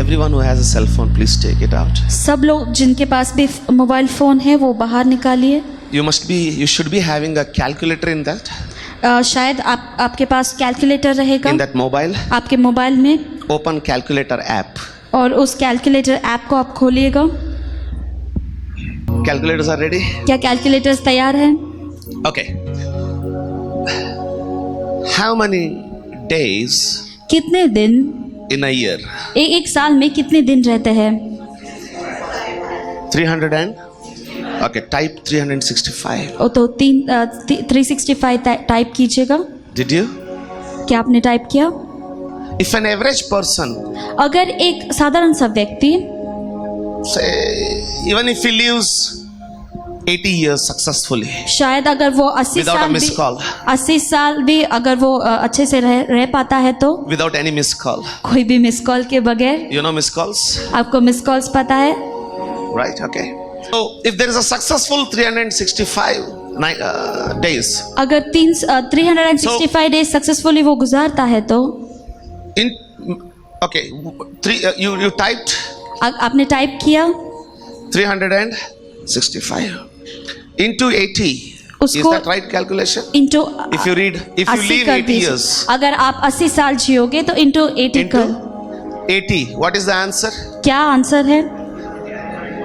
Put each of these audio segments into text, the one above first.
everyone who has a cell phone, please take it out. सब लोग जिनके पास भी मोबाइल फ़ोन है वो बाहर निकालिए। You should be having a calculator in that. शायद आपके पास कैलकुलेटर रहेगा In that mobile, आपके मोबाइल में, open calculator app. और उस कैलकुलेटर ऐप को आप खोलिएगा। Calculators are ready? क्या कैलकुलेटर्स तैयार हैं? Okay. How many days कितने दिन in a year? एक साल में कितने दिन रहते हैं? 300 and? Okay, type 365. ओ तो 365 टाइप कीजिएगा। Did you? क्या आपने टाइप किया? If an average person, अगर एक साधारण सा व्यक्ति, say, even if he lives 80 years successfully, शायद अगर वो 80 without a साल missed भी call, 80 साल भी अगर वो अच्छे से रह पाता है तो without any missed call. कोई भी मिस कॉल के बगैर। You know missed calls? आपको मिस कॉल्स पता है? Right, okay. So, if there is a successful 365 days, अगर 365 डेज सक्सेसफुली वो गुजारता है तो okay, you typed आपने टाइप किया 365 into 80. Is उसको that right calculation? Into If you live 80 years, अगर आप 80 साल जियोगे तो इंटू 80 into कर 80, what is the answer? क्या आंसर है?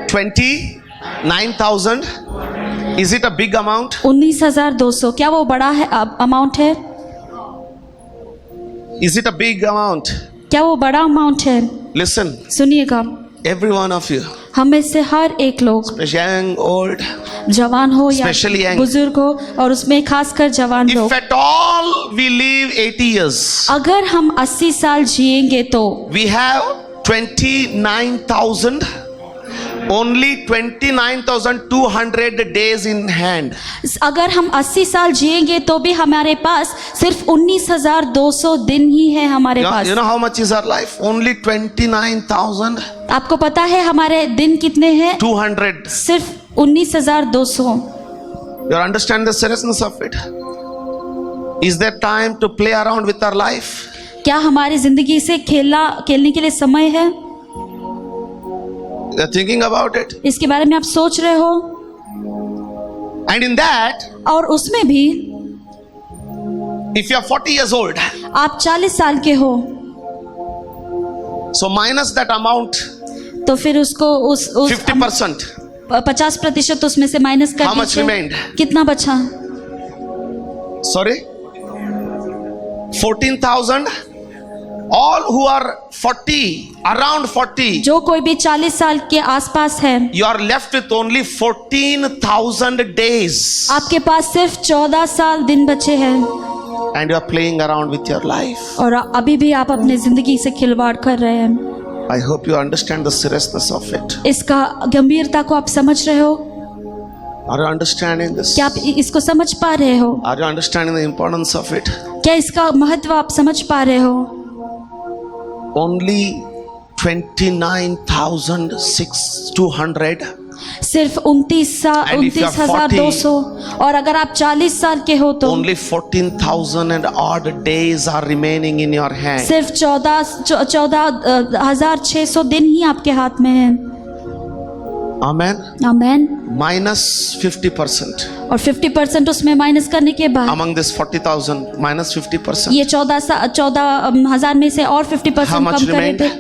29,000. Is it a big amount? 19,200। क्या वो बड़ा है अमाउंट है? Is it a big amount? क्या वो बड़ा अमाउंट है? Listen, सुनिएगा, every one of you, हम में से हर एक लोग, young, old, जवान हो या Especially young. बुजुर्ग हो, और उसमें खासकर जवान if लोग, at all we live 80 years, अगर हम 80 साल जिएंगे तो we have 29,000, only 29,200 days in hand. अगर हम 80 साल जिएंगे तो भी हमारे पास सिर्फ 19,200 दिन ही है हमारे पास। You know how much is our life? Only 29,200. आपको पता है हमारे दिन कितने हैं? सिर्फ 19,200। You understand the seriousness of it? Is there time to play around with our life? क्या हमारी जिंदगी से खेलने के लिए समय है? You're thinking about it? इसके बारे में आप सोच रहे हो? And in that, और उसमें भी if you are 40 years old, आप 40 साल के हो, so minus that amount, तो फिर उसको उस 50%. 50% उसमें से माइनस कर How much दीजिए। remained? कितना बचा? Sorry? 14,000. All who are 40, around 40, जो कोई भी 40 साल के आसपास है, you are left with only 14,000 days. आपके पास सिर्फ 14 साल दिन बचे हैं, And you are playing around with your life. और अभी भी आप अपने जिंदगी से खिलवाड़ कर रहे हैं। I hope you understand the seriousness of it. इसका गंभीरता को आप समझ रहे हो? Are you understanding this? क्या आप इसको समझ पा रहे हो? Are you understanding the importance of it? क्या इसका महत्व आप समझ पा रहे हो? Only 29,200. सिर्फ 29,200। और अगर आप 40 साल के हो तो Only 14,000 and odd days are remaining in your hand. सिर्फ 14,600 दिन ही आपके हाथ में है। Amen. आमेन। Minus 50%. और 50% उसमें माइनस करने के बाद Among this 40,000, minus 50%. ये 14,000 में से और 50% How much कम करे remained? थे।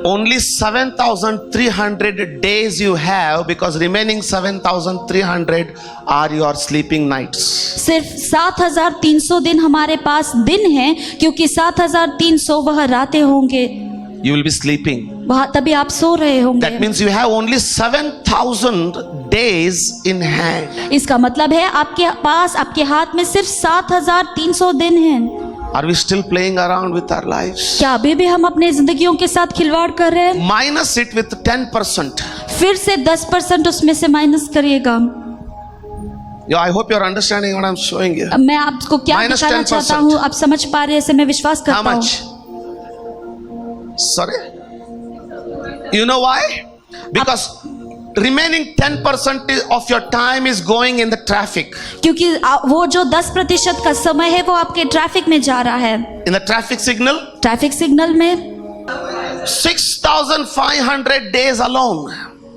Only 7,300 days you have, because remaining 7,300 are your sleeping nights. सिर्फ 7,300 दिन हमारे पास दिन हैं, क्योंकि 7,300 वह रातें होंगे, You will be sleeping. वहाँ तभी आप सो रहे That होंगे। means you have only 7,000 days in hand. इसका मतलब है आपके पास, आपके हाथ में सिर्फ 7,300 दिन हैं। Are we still playing around with our lives? क्या अभी भी हम अपने जिंदगियों के साथ खिलवाड़ कर रहे हैं? Minus it with 10%. फिर से 10% उसमें से माइनस करिएगा। Yeah, I hope you're understanding what I'm showing you. मैं आपको क्या Minus दिखाना 10%. चाहता हूँ, आप समझ पा रहे हैं? ऐसे मैं विश्वास How करता हूँ। much? Sorry? You know why? Because remaining 10% of your time is going in the traffic. क्योंकि वो जो 10% का समय है वो आपके ट्रैफिक में जा रहा है। In the traffic signal, traffic signal में 6,500 days alone.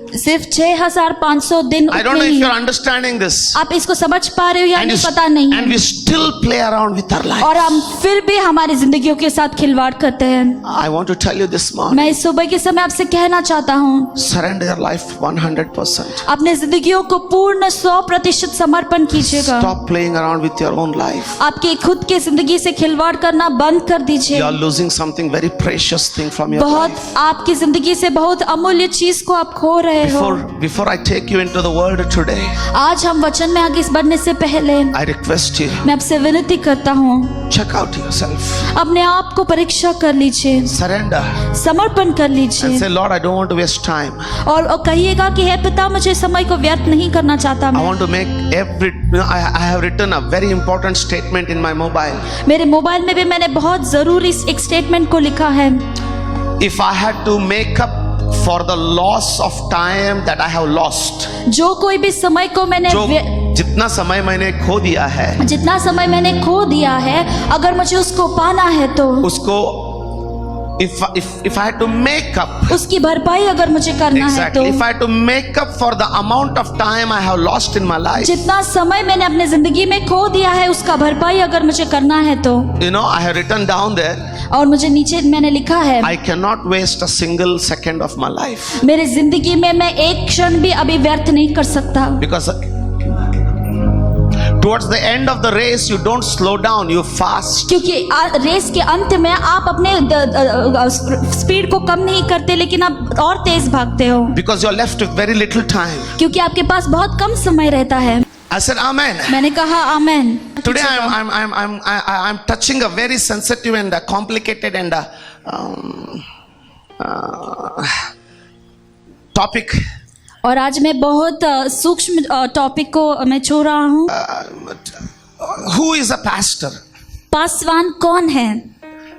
सिर्फ 6,500 दिन I don't उतने know if he. you're understanding this. आप इसको समझ पा रहे हो या And, नहीं पता नहीं and है। we still play around with our life. और हम फिर भी हमारी जिंदगियों के साथ खिलवाड़ करते हैं। I want to tell you this morning, मैं इस सुबह के समय आपसे कहना चाहता हूँ, surrender your life 100%. अपने जिंदगियों को पूर्ण 100% समर्पण कीजिएगा। Stop playing around with your own life. आपकी खुद की जिंदगी से खिलवाड़ करना बंद कर दीजिए। You are losing something very precious thing from your बहुत life. आपकी जिंदगी से बहुत अमूल्य चीज को आप खो रहे हो। Before I take you into the world today, आज हम वचन में आगे बढ़ने से पहले I request you, मैं आपसे विनती करता हूँ, check out yourself. अपने आप को परीक्षा कर लीजिए, Surrender समर्पण कर and लीजिए say, Lord, I don't want to waste time. और कहिएगा कि हे पिता, मुझे समय को व्यर्थ नहीं करना चाहता I मैं। want to make I have written a very important statement in my mobile. मेरे मोबाइल में भी मैंने बहुत जरूरी एक स्टेटमेंट को लिखा है। If I had to make up for the loss of time that I have lost, जो कोई भी समय को मैंने जो जितना समय मैंने खो दिया है, जितना समय मैंने खो दिया है, अगर मुझे उसको पाना है तो उसको if I had to make up, उसकी भरपाई अगर मुझे करना है तो exactly, if I had to make up for the amount of time I have lost in my life, जितना समय मैंने अपने जिंदगी में खो दिया है, उसका भरपाई अगर मुझे करना है तो, you know, I have written down there, और मुझे नीचे मैंने लिखा है, I cannot waste a single second of my life, मेरे जिंदगी में मैं एक क्षण भी अभी व्यर्थ नहीं कर सकता, because towards the end of the race you don't slow down, you fast. क्योंकि रेस के अंत में आप अपने स्पीड को कम नहीं करते, लेकिन आप और तेज भागते हो, Because you're left with very little time. क्योंकि आपके पास बहुत कम समय रहता है। I said amen. मैंने कहा आमेन। Today I'm touching a very sensitive and complicated and topic. और आज मैं बहुत सूक्ष्म टॉपिक को मैं छू रहा हूँ। Who is a pastor? Paswan कौन है?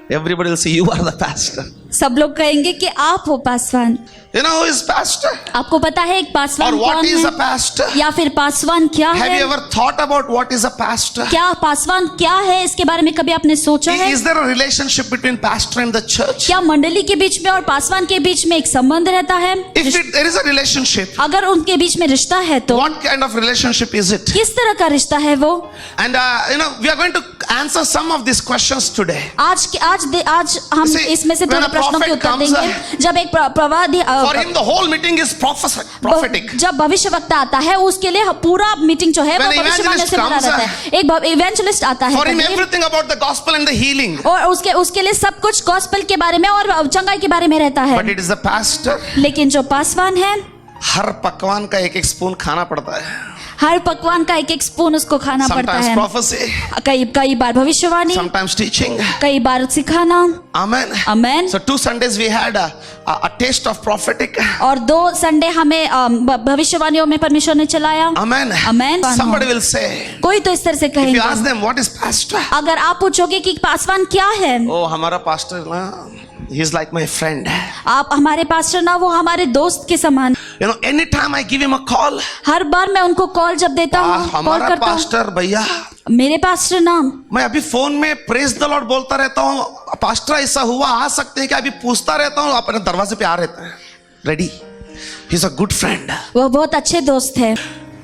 Everybody will say you are the pastor. सब लोग कहेंगे कि आप हो Paswan. You know who is pastor? आपको पता है एक पासवान Or what कौन is a है? pastor? या फिर पासवान क्या Have you है? ever thought about what is a pastor? क्या पासवान क्या है, इसके बारे में कभी आपने सोचा है? Is there a relationship between pastor and the church? क्या मंडली के बीच में और पासवान के बीच में एक संबंध रहता है? If there is a relationship, अगर उनके बीच में रिश्ता है तो what kind of relationship is it? किस तरह का रिश्ता है वो? And we are going to answer some of these questions today. आज हम See, इसमें से when थोड़े a प्रश्नों के prophet उत्तर comes, देंगे। जब एक प्रवादी For him, the whole meeting is prophetic. जब भविष्यवक्ता आता है, उसके लिए पूरा मीटिंग जो है वो When भविष्यवाणी से भरा evangelist रहता है। एक इवेंजलिस्ट आता है For him, कभी, everything about the gospel and the healing. और उसके लिए सब कुछ गॉस्पेल के बारे में और चंगाई के बारे में रहता है। But it is the pastor. लेकिन जो पासवान है, हर पकवान का एक स्पून खाना पड़ता है. हर पकवान का एक स्पून उसको खाना पड़ता Sometimes है। prophecy, कई बार भविष्यवाणी, sometimes teaching. कई बार सिखाना। Amen. Amen. So 2 Sundays we had a taste of prophetic. और 2 संडे हमें भविष्यवाणियों में परमेश्वर ने चलाया। Amen. Amen. Somebody will say, कोई तो इस तरह से if you कहेंगे, ask them what is pastor? अगर आप पूछोगे कि पासवान क्या है, Oh, हमारा pastor ना, he is like my friend. आप हमारे पास्टर ना, वो हमारे दोस्त के समान। You know, anytime I give him a call, हर बार मैं उनको कॉल जब देता हूँ, कॉल हमारा करता हूँ, पास्टर भैया, मेरे पास्टर ना, मैं अभी फोन में प्रेज द लॉर्ड बोलता रहता हूँ, पास्टर ऐसा हुआ, आ सकते हैं क्या? अभी पूछता रहता हूँ, अपने दरवाजे पे आ रहता है, ready. He is a good friend. वो बहुत अच्छे दोस्त है।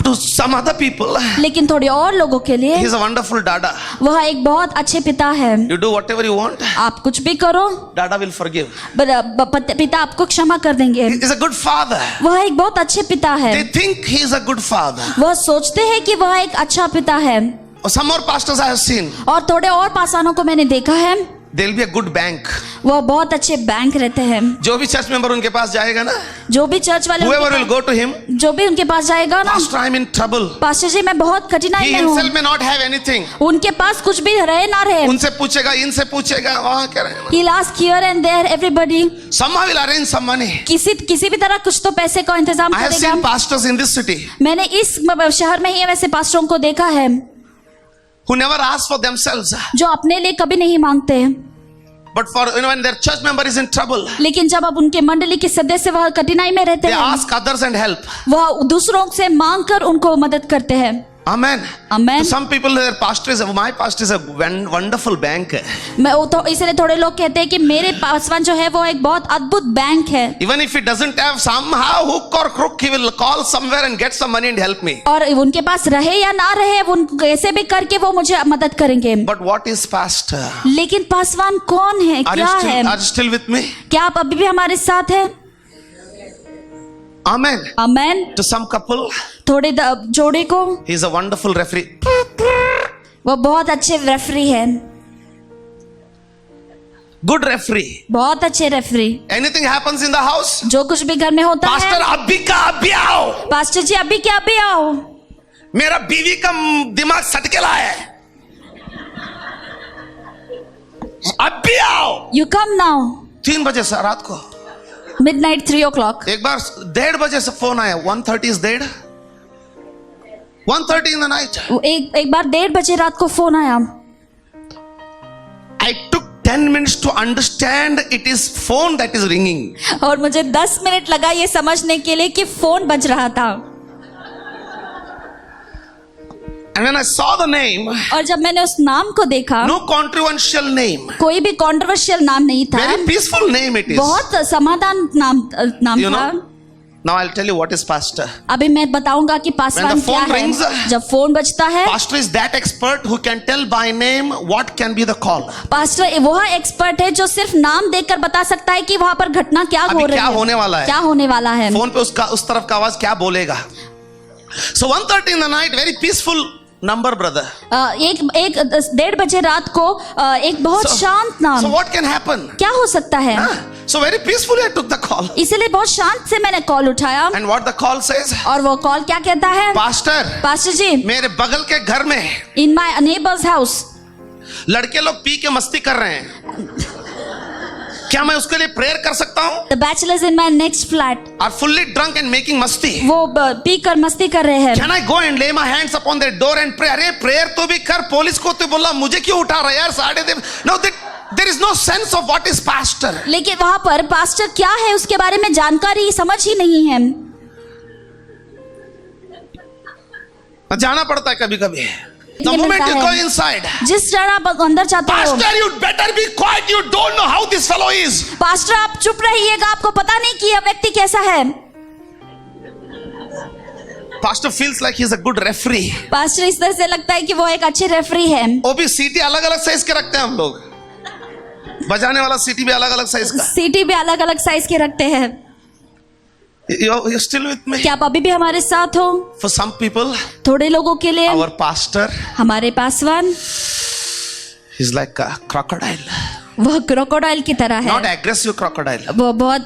To some other people, लेकिन थोड़े और लोगों के लिए he is a wonderful dada. वह एक बहुत अच्छे पिता है। You do whatever you want, आप कुछ भी करो, dada will forgive. पिता आपको क्षमा कर देंगे। He is a good father. वह एक बहुत अच्छे पिता है। They think he is a good father. वह सोचते हैं कि वह एक अच्छा पिता है। Or some more pastors I have seen, और थोड़े और पासवानों को मैंने देखा है, they will be a good bank. वह बहुत अच्छे बैंक रहते हैं। जो भी चर्च मेंबर उनके पास जाएगा ना, जो भी चर्च वाले whoever will go to him, जो भी उनके पास जाएगा ना, pastor I am in trouble. Pastor ji मैं बहुत कठिनाई He में हूँ। himself may not have anything. उनके पास कुछ भी रहे ना रहे, उनसे पूछेगा, इनसे पूछेगा, वहाँ कह रहे हैं. he'll ask here and there everybody, Somehow will arrange some money. किसी भी तरह कुछ तो पैसे का इंतजाम I have करेगा। seen pastors in this city मैंने इस शहर में ही वैसे पास्टरों को देखा है who never ask for themselves, जो अपने लिए कभी नहीं मांगते, but for when their church member is in trouble, लेकिन जब अब उनके मंडली के सदस्य वह कठिनाई में रहते they हैं, ask others and help. वह दूसरों से मांग कर उनको मदद करते हैं। Amen. Amen. To some people, their pastor is my pastor is a wonderful bank. मैं वो तो इसलिए थोड़े लोग कहते हैं कि मेरे पासवान जो है वो एक बहुत अद्भुत बैंक है, Even if he doesn't have somehow hook or crook, he will call somewhere and get some money and help me. और उनके पास रहे या ना रहे वो कैसे भी करके वो मुझे मदद करेंगे। But what is pastor? लेकिन पासवान कौन है, क्या है? Are you still with me? क्या आप अभी भी हमारे साथ हैं? Amen. Amen. To some couple, थोड़े जोड़े को he is a wonderful referee. वो बहुत अच्छे रेफरी है, Good referee. बहुत अच्छे referee. Anything happens in the house, जो कुछ भी घर में होता pastor है, अभी का अभी आओ, पास्टर जी अभी क्या अभी आओ, मेरा बीवी का दिमाग सटकेला है, अभी आओ। You come now. 3 बजे से रात को midnight 3 o'clock। एक बार 1:30 बजे से फोन आया, 1:30 is dead, 1:30 in the night. एक बार 1:30 बजे रात को फोन आया। I took 10 minutes to understand it is phone that is ringing. और मुझे 10 मिनट लगा ये समझने के लिए कि फोन बज रहा था। And when I saw the name, और जब मैंने उस नाम को देखा, no controversial name, कोई भी कॉन्ट्रोवर्शियल नाम नहीं था, very peaceful name it is. बहुत समाधान नाम You था। know? Now I'll tell you what is pastor. अभी मैं बताऊंगा कि पासवान When the क्या phone है। rings, जब फोन बजता है, Pastor is that expert who can tell by name what can be the call. Pastor वह एक्सपर्ट है जो सिर्फ नाम देखकर बता सकता है कि वहां पर घटना क्या अभी हो रही क्या है, होने वाला है, क्या होने वाला है। फोन पे उसका उस तरफ का आवाज क्या बोलेगा। So 1:30 in the night, very peaceful number, brother. एक 1:30 बजे रात को एक बहुत शांत नाम। So what can happen? क्या हो सकता है? So very peacefully I took the call. इसलिए बहुत शांत से मैंने कॉल उठाया। And what the call says? और वो कॉल क्या कहता है? पास्टर जी, मेरे बगल के घर में इन माई नेबर्स हाउस लड़के लोग पी के मस्ती कर रहे हैं, क्या मैं उसके लिए प्रेयर कर सकता हूँ? The bachelors in my next flat Are fully drunk and making मस्ती. वो पी कर मस्ती कर रहे हैं। Can I go and lay my hands upon their door and pray? अरे प्रेयर तो भी कर, पुलिस को तो बोला, मुझे क्यों उठा रहा है यार 3:30? No, there is no sense of what is pastor. लेकिन वहां पर पास्टर क्या है उसके बारे में जानकारी समझ ही नहीं है। जाना पड़ता है कभी कभी। The moment you go inside, जिस क्षण आप अंदर जाते हो, Pastor, you better be quiet. You don't know how this fellow is. Pastor आप चुप रहिएगा, आपको पता नहीं कि यह व्यक्ति कैसा है। Pastor feels like he's a good referee. Pastor इस तरह से लगता है कि वो एक अच्छे रेफरी है। वो भी सीटी अलग अलग साइज के रखते हैं हम लोग, बजाने वाला सीटी भी अलग अलग साइज का। सीटी भी अलग अलग साइज के रखते हैं। You're still with me? क्या आप अभी भी हमारे साथ हो? For some people, थोड़े लोगों के लिए our pastor हमारे Paswan is like a crocodile. वह क्रोकोडाइल की तरह है। Not aggressive crocodile. वो बहुत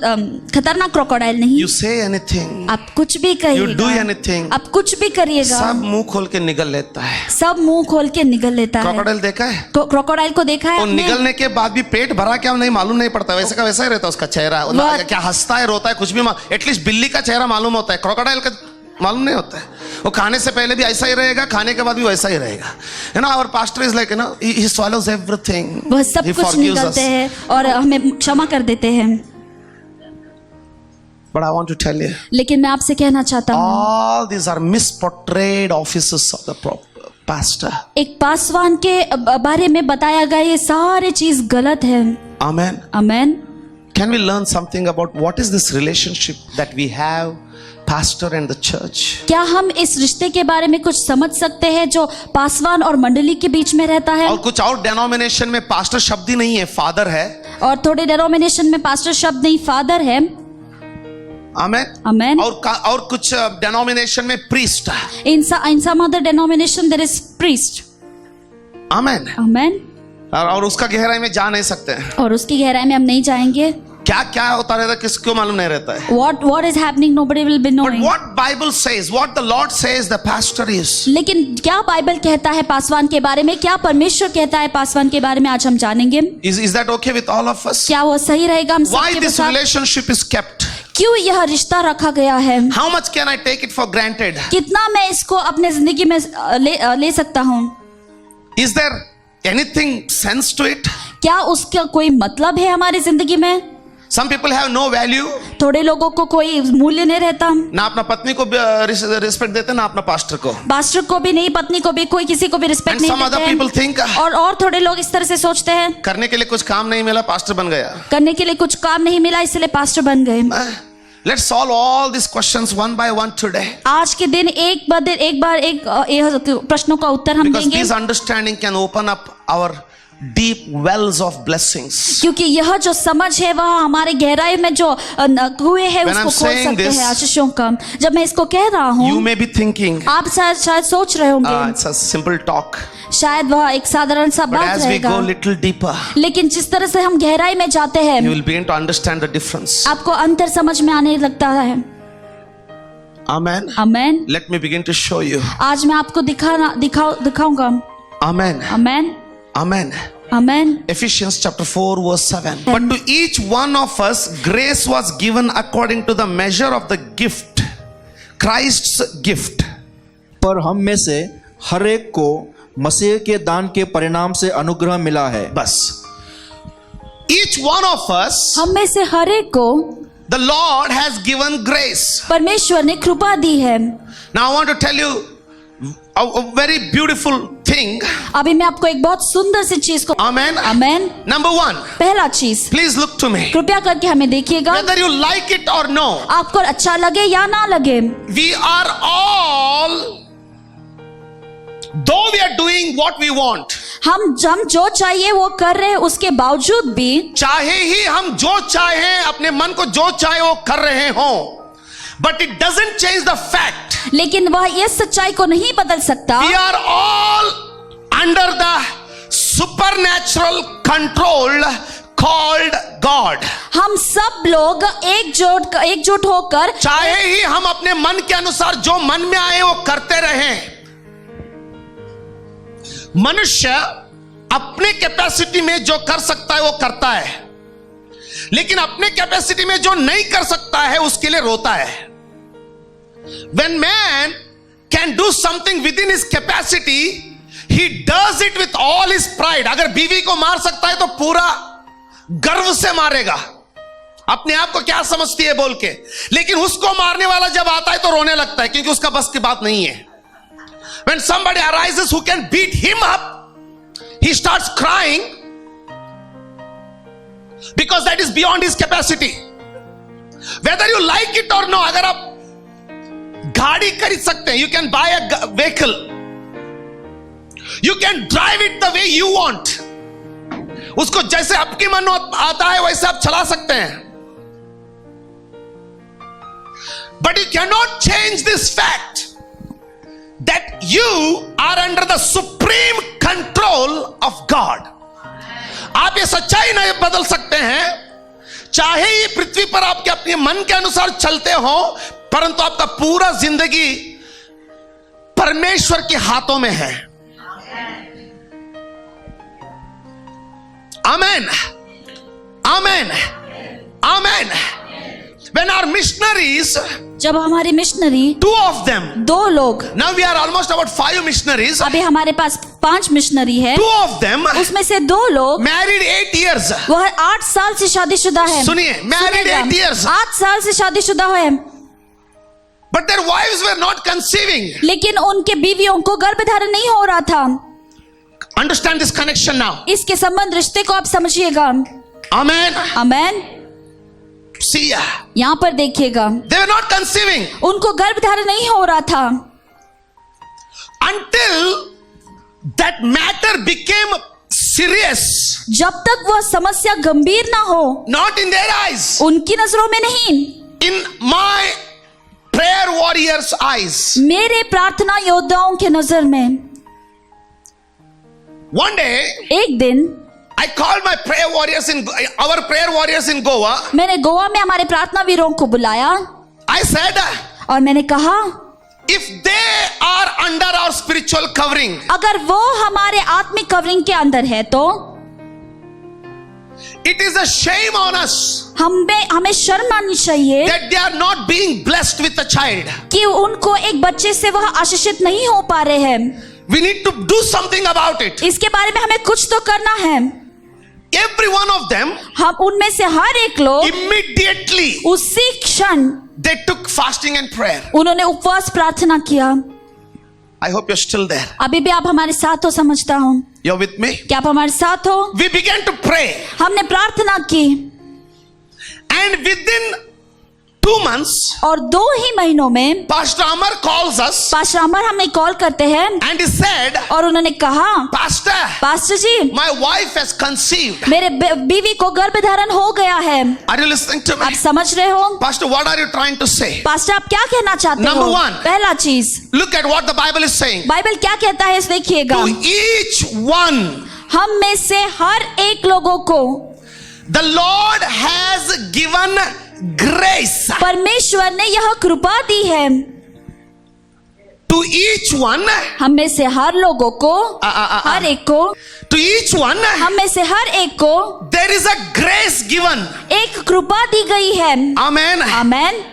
खतरनाक क्रोकोडाइल नहीं। You say anything, आप कुछ भी you करिएगा, do anything, आप कुछ भी करिएगा, सब मुंह खोल के निगल लेता है। सब मुंह खोल के निगल लेता है। क्रोकोडाइल देखा है? क्रोकोडाइल को देखा है वो आपने? निगलने के बाद भी पेट भरा क्या नहीं मालूम नहीं पड़ता, वैसे का वैसा ही रहता है उसका चेहरा। क्या हंसता है, रोता है, कुछ भी एटलीस्ट बिल्ली का चेहरा मालूम होता है, क्रोकोडाइल का मालूम नहीं होता है। वो खाने से पहले भी ऐसा ही रहेगा, खाने के बाद भी वैसा ही रहेगा। You know, our pastor is like, you know, he swallows everything. वह सब He कुछ forgives निगलते us. हैं और हमें क्षमा कर देते हैं। But I want to tell you, लेकिन मैं आपसे कहना चाहता हूँ, all these are misportrayed offices of the pastor. एक पासवान के बारे में बताया गया ये सारे चीज गलत है। Amen. Amen. Can we learn something about what is this relationship that we have, pastor and the church? क्या हम इस रिश्ते के बारे में कुछ समझ सकते हैं जो पासवान और मंडली के बीच में रहता है? और कुछ और डेनोमिनेशन में पास्टर शब्द ही नहीं है, फादर है। और थोड़े डेनोमिनेशन में पास्टर शब्द नहीं, फादर है। आमेन। आमेन। और कुछ डेनोमिनेशन में प्रीस्ट है। In some other denomination there is priest. आमेन। आमेन। और उसका गहराई में जा नहीं सकते हैं। और उसकी गहराई में हम नहीं जाएंगे। क्या क्या होता रहता है किसको मालूम नहीं रहता है। What is happening nobody will be But knowing. what Bible says, what the Lord says the pastor is. लेकिन क्या बाइबल कहता है पासवान के बारे में, क्या परमेश्वर कहता है पासवान के बारे में, आज हम जानेंगे। Is that okay with all of us? क्या वो सही रहेगा हम Why सबके this साथ? relationship is kept? क्यों यह रिश्ता रखा गया है? How much can I take it for granted? कितना मैं इसको अपने जिंदगी में ले सकता हूँ? Is there anything sense to it? क्या उसका कोई मतलब है हमारी जिंदगी में? Some people have no value. थोड़े लोगों को कोई मूल्य नहीं रहता, ना अपना पत्नी को रिस्पेक्ट देते, ना अपना पास्टर को. पास्टर को भी नहीं, पत्नी को भी, कोई किसी को भी रिस्पेक्ट And नहीं some other देते people think, हैं. और थोड़े लोग इस तरह से सोचते हैं, करने के लिए कुछ काम नहीं मिला, पास्टर बन गया. करने के लिए कुछ काम नहीं मिला इसलिए पास्टर बन गए. Let's solve all these questions one by one today. आज के दिन एक प्रश्नों का उत्तर हम Because देंगे, this understanding can open up our deep wells of blessings. क्योंकि यह जो समझ है वह हमारे गहराई में जो कुएं है When उसको I'm खोल saying सकते this, हैं आशीषों का. जब मैं इसको कह रहा You हूँ, may be thinking, आप शायद सोच रहे होंगे it's a simple talk. शायद वह एक साधारण सा But बात as we रहेगा, go little deeper, लेकिन जिस तरह से हम गहराई में जाते हैं you will begin to understand the difference. आपको अंतर समझ में आने लगता है. Amen. Amen. Let me begin to show you. आज मैं आपको दिखाऊंगा. Amen. Amen. Amen. Amen. Ephesians chapter 4 verse 7. But to each one of us grace was given according to the measure of the gift, Christ's gift. पर हम में से हर एक को मसीह के दान के परिणाम से अनुग्रह मिला है. बस. Each one of us, हम में से हर एक को the Lord has given grace. परमेश्वर ने कृपा दी है. Now I want to tell you a very beautiful thing. अभी मैं आपको एक बहुत सुंदर सी चीज को. Amen. आमेन. Number one, पहला चीज, please look to me. कृपया करके हमें देखिएगा, Whether you like it or no, आपको अच्छा लगे या ना लगे, we are all, though we are doing what we want, हम जो चाहिए वो कर रहे हैं, उसके बावजूद भी चाहे ही हम जो चाहे, अपने मन को जो चाहे वो कर रहे हो, but it doesn't change the fact. लेकिन वह इस सच्चाई को नहीं बदल सकता. We are all under the supernatural control called God. हम सब लोग एकजुट होकर, चाहे ही हम अपने मन के अनुसार जो मन में आए वो करते रहें. मनुष्य अपने कैपेसिटी में जो कर सकता है वो करता है, लेकिन अपने कैपेसिटी में जो नहीं कर सकता है उसके लिए रोता है. When man can do something within his capacity, he does it with all his pride. अगर बीवी को मार सकता है तो पूरा गर्व से मारेगा, अपने आप को क्या समझती है बोल के. लेकिन उसको मारने वाला जब आता है तो रोने लगता है, क्योंकि उसका बस की बात नहीं है. When somebody arises who can beat him up, he starts crying because that is beyond his capacity. Whether you like it or no, अगर आप गाड़ी खरीद सकते हैं, you can buy a vehicle, you can drive it the way you want. उसको जैसे आपकी मन आता है वैसे आप चला सकते हैं. But you cannot change this fact that you are under the supreme control of God. आप ये सच्चाई नहीं बदल सकते हैं, चाहे ये पृथ्वी पर आपके अपने मन के अनुसार चलते हो, परंतु आपका पूरा जिंदगी परमेश्वर के हाथों में है. आमेन. आमेन. आमेन. When our missionaries, जब हमारे मिशनरी, 2 of them, 2 लोग, now we are almost about 5 missionaries, अभी हमारे पास 5 मिशनरी है, 2 of them उसमें से 2 लोग married 8 years. वह 8 साल से शादीशुदा है. सुनिए, married 8 years. 8 साल से शादीशुदा है, But their wives were not conceiving. लेकिन उनके बीवियों को गर्भधारण नहीं हो रहा था. Understand this connection now. इसके संबंध रिश्ते को आप समझिएगा. Amen. आमेन. See ya. यहाँ पर देखिएगा, They were not conceiving उनको गर्भधारण नहीं हो रहा था until that matter became serious. जब तक वह समस्या गंभीर ना हो. Not in their eyes, उनकी नजरों में नहीं, in my prayer warriors' eyes. मेरे प्रार्थना योद्धाओं के नजर में. One day, एक दिन I called my prayer warriors our prayer warriors in Goa. मैंने गोवा में हमारे प्रार्थना वीरों को बुलाया I said, और मैंने कहा, if they are under our spiritual covering, अगर वो हमारे आत्मिक कवरिंग के अंदर है तो it is a shame on us हमें शर्म आनी चाहिए that they are not being blessed with a child. कि उनको एक बच्चे से वह आशीषित नहीं हो पा रहे हैं. We need to do something about it. इसके बारे में हमें कुछ तो करना है. every one of them हम उनमें से हर एक लोग immediately उसी क्षण they took fasting and prayer. उन्होंने उपवास प्रार्थना किया। I hope you're still there. अभी भी आप हमारे साथ हो, समझता हूँ। You're with me? क्या आप हमारे साथ हो? We began to pray, हमने प्रार्थना की and within 2 months, और 2 ही महीनों में Pastor Amar calls us pastor Amar हमें कॉल करते हैं and he said, और उन्होंने कहा, Pastor, pastor ji, my wife has conceived. मेरे बीवी को गर्भ धारण हो गया है। Are you listening to me? आप समझ रहे हो? Pastor, what are you trying to say? Pastor आप क्या कहना चाहते Number हो? 1. पहला चीज, Look at what the Bible is saying. Bible क्या कहता है, इस देखिएगा। To each one, हम में से हर एक लोगों को the Lord has given grace. परमेश्वर ने यह कृपा दी है। To each one, हम में से हर लोगों को, हर एक को, to each one, हम में से हर एक को there is a grace given. एक कृपा दी गई है। Amen. आमेन।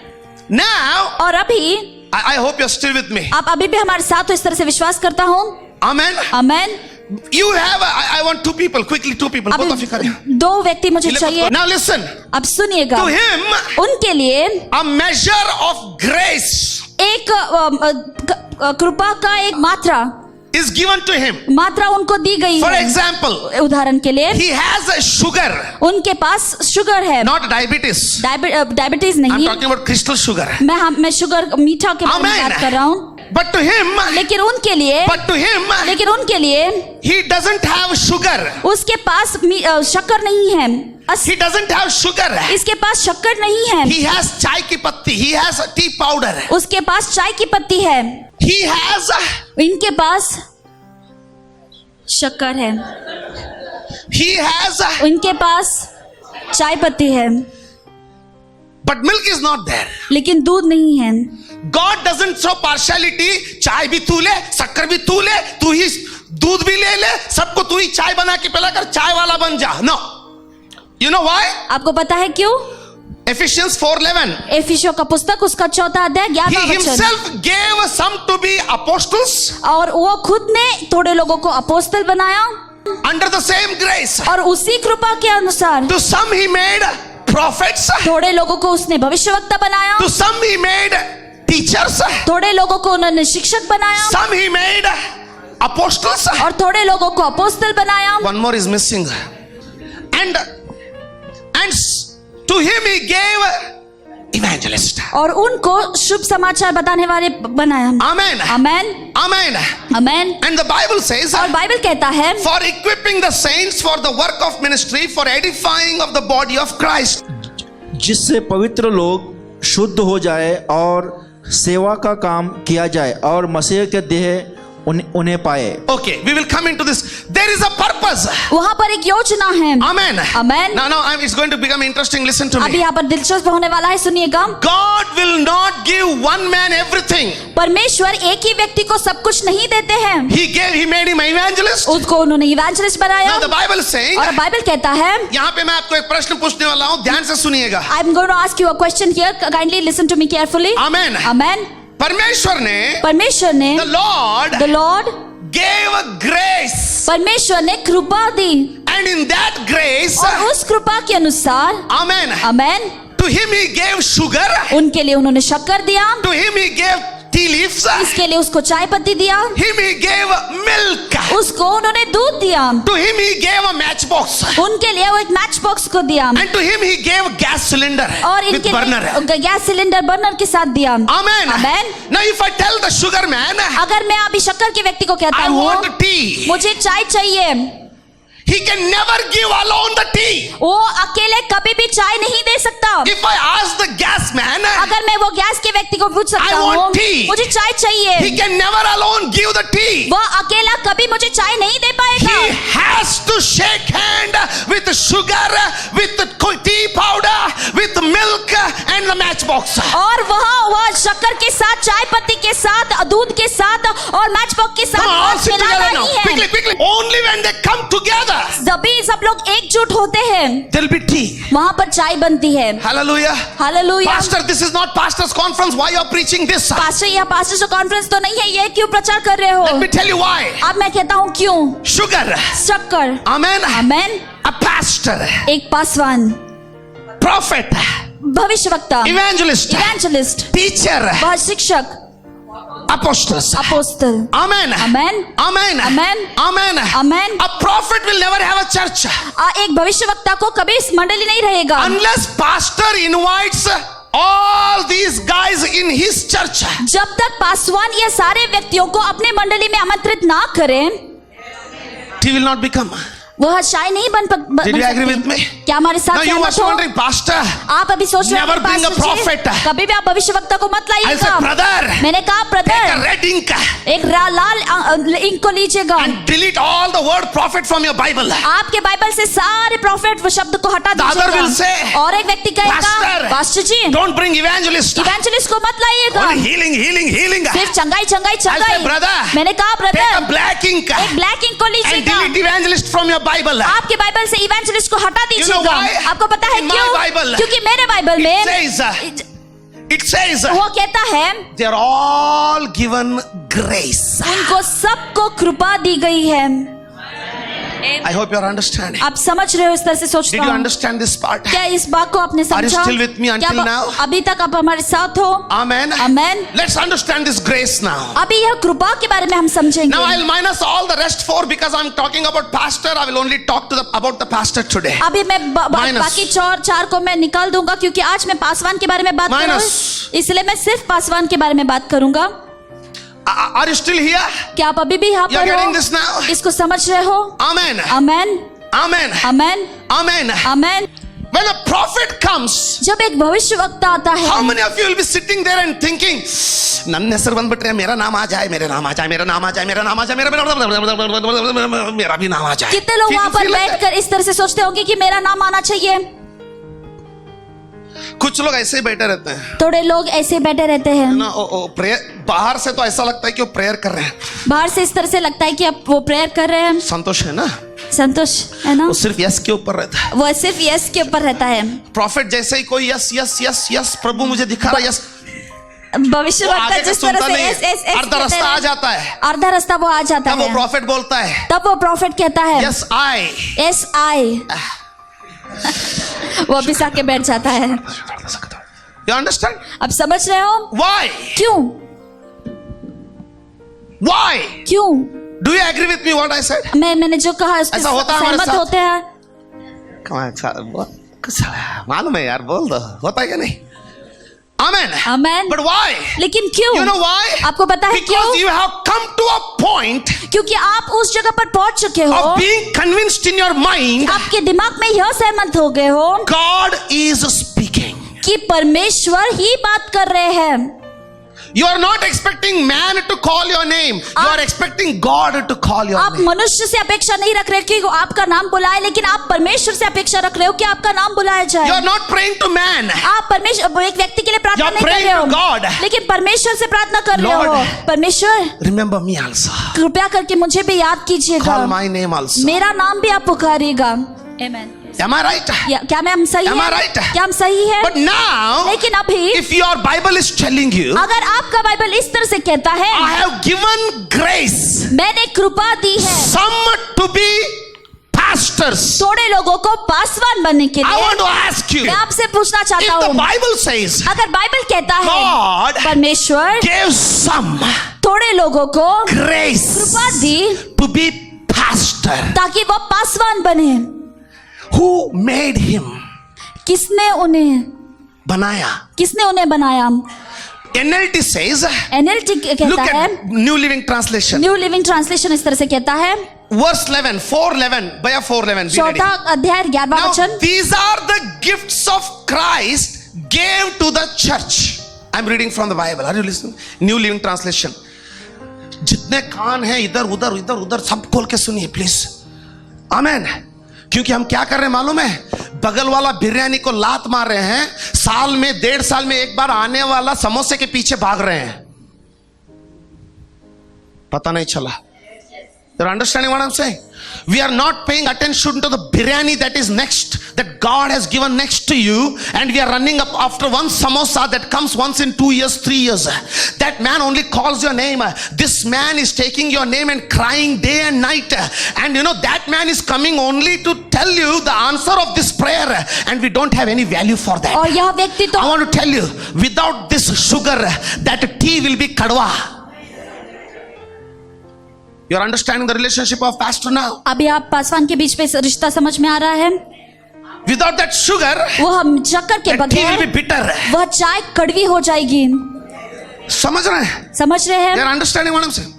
Now, और अभी I hope you're still with me. आप अभी भी हमारे साथ हो, इस तरह से विश्वास करता हूँ। Amen. Amen. You have, I want 2 people, quickly 2 people. Both of you come here. अभी 2 व्यक्ति मुझे चाहिए। Now listen. अब सुनिएगा, To him, उनके लिए a measure of grace एक कृपा का एक मात्रा given to him. मात्रा उनको दी गई For है। example, उदाहरण के लिए he has a sugar, उनके पास शुगर है, not diabetes. डायबिटीज I'm नहीं। talking about crystal sugar. मैं शुगर मीठा के बारे में Amen. बात कर रहा हूँ। But to him, लेकिन उनके लिए he doesn't have sugar. उसके पास शक्कर नहीं है। He doesn't have sugar. इसके पास शक्कर नहीं है। He has chai ki patti. He has tea powder. उसके पास चाय की पत्ती है। He has, इनके पास शक्कर है। he has, इनके पास चाय पत्ती है, but milk is not there. लेकिन दूध नहीं है। God doesn't show partiality. चाय भी तू ले, शक्कर भी तू ले, तू ही दूध भी ले ले, सबको तू ही चाय बना के पिला कर चाय वाला बन जा. No. You know why? आपको पता है क्यों? Ephesians 4:11. एफिसियों का पुस्तक उसका 4 अध्याय He 11वां वचन। himself gave some to be apostles और वो खुद ने थोड़े लोगों को अपोस्तल बनाया under the same grace. और उसी कृपा के अनुसार To some he made prophets. थोड़े लोगों को उसने भविष्यवक्ता बनाया, To some he made teachers. थोड़े लोगों को उन्होंने शिक्षक बनाया Some he made apostles. और थोड़े लोगों को अपोस्तल बनाया। One more is missing. And to him he gave evangelist. और उनको शुभ समाचार बताने वाले बनाया। Amen. Amen, Amen. Amen. And the Bible says, और बाइबल कहता है, for equipping the saints for the work of ministry, for edifying of the body of Christ. जिससे पवित्र लोग शुद्ध हो जाए और सेवा का काम किया जाए और मसीह के देह उन्हें पाए। Okay, we will come into this. There is a purpose. वहां पर एक योजना है। Amen. Amen. Now, it's going to become interesting. Listen to अभी me. यहाँ पर दिलचस्प होने वाला है, सुनिएगा। God will not give one man everything. परमेश्वर एक ही व्यक्ति को सब कुछ नहीं देते हैं। He made him evangelist. उसको उन्होंने इवेंजलिस्ट बनाया। Now the Bible is saying, और बाइबल कहता है, यहाँ पे मैं आपको एक प्रश्न पूछने वाला हूँ, ध्यान से सुनिएगा। I'm going to ask you a question here. Kindly listen to me carefully. Amen. Amen. परमेश्वर ने the the Lord gave grace, परमेश्वर ने कृपा दी and in that grace, और उस कृपा के अनुसार, Amen. Amen, To him he gave sugar. उनके लिए उन्होंने शक्कर दिया, To him he gave tea leaves. इसके लिए उसको चाय पत्ती दिया, Him he gave milk. उसको उन्होंने दूध दिया, To him he gave a matchbox. उनके लिए वो एक मैच बॉक्स को दिया, And to him he gave gas cylinder और with इनके burner. लिए गैस सिलेंडर बर्नर के साथ दिया। Amen. Amen. Now if I tell the sugar man, अगर मैं अभी शक्कर के व्यक्ति को कहता I हूँ, want tea, मुझे चाय चाहिए, he can never give alone the tea. वो अकेले कभी भी चाय नहीं दे सकता। If I ask the gas man, अगर मैं वो गैस के व्यक्ति को पूछ सकता I want हूँ, tea. मुझे चाय चाहिए, he can never alone give the tea. वो अकेला कभी मुझे चाय नहीं दे पाएगा। He has to shake hand with sugar, with the tea powder, with milk and the matchbox. और वह शक्कर के साथ, चाय पत्ती के साथ, दूध के साथ और मैचबॉक्स के साथ Come on, sit मिलाना together now. ही है। Quickly, quickly. Only when they come together, जभी सब लोग एकजुट होते हैं, there'll be tea. वहां पर चाय बनती है। Hallelujah. Hallelujah. Pastor, this is not pastor's conference. Why you are preaching this? Pastor, यह पास्टर कॉन्फ्रेंस तो नहीं है, ये क्यों प्रचार कर रहे हो? Let me tell you why. अब मैं कहता हूँ क्यों। Sugar. शक्कर, Amen. आमेन, A pastor, एक पासवान, prophet, भविष्यवक्ता, evangelist, इवेंजलिस्ट, teacher, वह शिक्षक, apostles. अपोस्तल। Amen. Amen. Amen. Amen. Amen. Amen. A prophet will never have a church एक भविष्यवक्ता को कभी इस मंडली नहीं रहेगा unless pastor invites all these guys in his church. जब तक पासवान ये सारे व्यक्तियों को अपने मंडली में आमंत्रित ना करें, He will not become. वह शायद नहीं बन Did you agree सकते। with me? क्या हमारे साथ Now you सहमत must be हो? wondering, pastor, आप अभी सोच रहे never हैं bring a pastor ji, prophet. कभी भी आप भविष्यवक्ता को मत I said, लाइएगा। brother, मैंने कहा take a brother, red ink एक लाल इंक को लीजिएगा, and delete all the word prophet from your Bible. आपके बाइबल से सारे प्रॉफिट वो शब्द को हटा The other will say, दीजिएगा। और एक व्यक्ति कहेगा, Pastor, pastor ji, don't bring evangelist. Evangelist को मत लाइएगा, Only healing, healing, healing. सिर्फ चंगाई चंगाई I said, चंगाई। brother, मैंने कहा take a brother, black ink एक ब्लैक इंक को and लीजिएगा, delete evangelist from your Bible. आपके बाइबल से इवेंजलिस्ट को हटा You know दीजिएगा। why? आपको पता है In my क्यों? Bible, क्योंकि मेरे बाइबल में It says, वो कहता है they are all given grace. उनको सबको कृपा दी गई है। I hope you are understanding. आप समझ रहे हो इस तरह से सोचता Did you हूँ। understand this part? क्या इस बात को आपने Are you समझा? still with me until क्या now? अभी तक आप हमारे साथ हो? Amen. Amen. Let's understand this grace now. अभी यह कृपा के बारे में हम समझेंगे। Now I'll minus all the rest four because I'm talking about pastor. I will only talk about the pastor today. अभी मैं Minus. बाकी चार को मैं निकाल दूंगा क्योंकि आज मैं पासवान के बारे में बात करूंगा, Minus. इसलिए मैं सिर्फ पासवान के बारे में बात करूंगा। Are you still here? क्या आप अभी भी यहाँ You are पर getting हो? this now? इसको समझ रहे हो? Amen. Amen, Amen. Amen, Amen. Amen. When a prophet comes, जब एक भविष्यवक्ता आता है, how many of you will be sitting there and thinking, ನನ್ನ ಹೆಸರು ಬಂದ್ಬಿಟ್ರೆ मेरा नाम आ जाए, मेरा नाम आ जाए, मेरा नाम आ जाए, मेरा नाम आ जाए, मेरा भी नाम आ जाए। कितने लोग वहां पर बैठकर इस तरह से सोचते होंगे कि मेरा नाम आना चाहिए? कुछ लोग ऐसे ही बैठे रहते हैं थोड़े लोग ऐसे बैठे रहते हैं ना, प्रेयर बाहर से तो ऐसा लगता है कि वो प्रेयर कर रहे हैं, बाहर से इस तरह से लगता है कि अब वो प्रेयर कर रहे हैं, संतोष है ना, संतोष है ना, वो सिर्फ यस के ऊपर रहता है। वो सिर्फ यस के ऊपर रहता है। प्रॉफिट जैसे ही कोई यस यस यस यस प्रभु मुझे दिखा रहा, यस भविष्यवक्ता आगे का जिस तरह सुनता से नहीं, एस एस एस अर्धा रास्ता आ जाता है, अर्धा रास्ता वो आ जाता तब वो है, प्रॉफिट बोलता है तब वो प्रॉफिट कहता है यस आई, एस आई, वो अभी आके बैठ जाता है। You understand? अब समझ रहे हो? व्हाई? क्यों? व्हाई? क्यों? Do you agree with me what I said? मैंने जो कहा उसके ऐसा होता है हमारे सहमत साथ? होते हैं? मालूम है यार, बोल दो, होता है क्या नहीं? आमेन। आमेन। But why? लेकिन क्यों? You know why? आपको पता है क्यों? Because you have come to a point क्योंकि आप उस जगह पर पहुंच चुके हो, of being convinced in your mind आपके दिमाग में यह सहमत हो गए हो God is speaking. कि परमेश्वर ही बात कर रहे हैं। You are not expecting man to call your name. You are expecting God to call your आप name. मनुष्य से अपेक्षा नहीं रख रहे कि वो आपका नाम बुलाए, लेकिन आप परमेश्वर से अपेक्षा रख रहे हो कि आपका नाम बुलाया You जाए। are not praying to man. आप परमेश्वर एक व्यक्ति के लिए प्रार्थना You are नहीं कर praying रहे हो, to God. लेकिन परमेश्वर से प्रार्थना कर रहे हो। Lord, परमेश्वर Remember me also. कृपया करके मुझे भी याद कीजिएगा, Call my name also. मेरा नाम भी आप पुकारिएगा। Amen. Am I right? क्या मैं हम सही Am I है? right? क्या हम सही है? But now, लेकिन अभी if your Bible is telling you, अगर आपका बाइबल इस तरह से कहता है, I have given grace मैंने कृपा दी है some to be pastors. थोड़े लोगों को पासवान बनने के I लिए, want to ask you, मैं आपसे पूछना चाहता if the हूँ, Bible says अगर बाइबल कहता है God परमेश्वर gave some थोड़े लोगों को grace कृपा दी to be pastor, ताकि वो पासवान बने, who made him? किसने उन्हें बनाया. बनाया? NLT says, एनएलटी look कहता है, at New Living Translation, new living translation इस तरह से कहता है, verse 11, 4:11, भैया 4:11. be ready. चौथा अध्याय 11वां Now, वचन। these are the gifts of Christ gave to the church. I'm reading from the Bible. Are you listening? New Living Translation. जितने कान हैं इधर उधर इधर उधर सब खोल के सुनिए प्लीज. आमेन. क्योंकि हम क्या कर रहे हैं मालूम है? बगल वाला बिरयानी को लात मार रहे हैं, साल में 1.5 साल में एक बार आने वाला समोसे के पीछे भाग रहे हैं. पता नहीं चला. You're understanding what I'm saying? We are not paying attention to the biryani that is next, that God has given next to you, and we are running up after one samosa that comes once in 2 years, 3 years. That man only calls your name. This man is taking your name and crying day and night. And you know, that man is coming only to tell you the answer of this prayer, and we don't have any value for that. और यह व्यक्ति तो I want to tell you, without this sugar, that tea will be kadwa. You are understanding the relationship of pastor now? अभी आप पासवान के बीच में रिश्ता समझ में आ रहा है? Without that sugar, वो हम शक्कर के that tea will be बगैर bitter. वह चाय कड़वी हो जाएगी। समझ रहे हैं? समझ रहे You हैं? are understanding what I'm saying?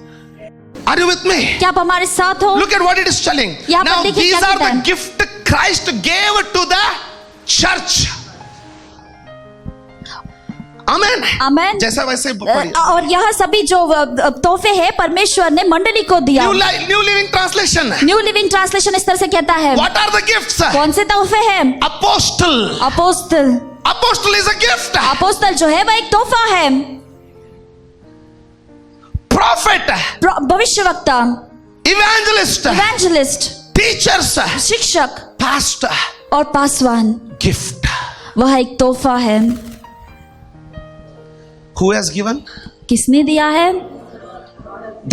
Are you with me? क्या आप हमारे साथ हो? Look at what it is telling. यहाँ पर Now देखिए these क्या are कहता the है। gift Christ gave to the church. Amen. आमेन। जैसा वैसे पढ़िए। और यह सभी जो तोहफे हैं परमेश्वर ने मंडली को दिया। New Living Translation. New living translation इस तरह से कहता है, What are the gifts? कौन से तोहफे हैं? Apostle. अपोस्तल। Apostle is a gift. अपोस्तल जो है वह एक तोहफा है। Prophet. भविष्यवक्ता, Evangelist. Evangelist, Teachers. शिक्षक Pastor. और पासवान, Gift. वह एक तोहफा है। Who has given? किसने दिया है?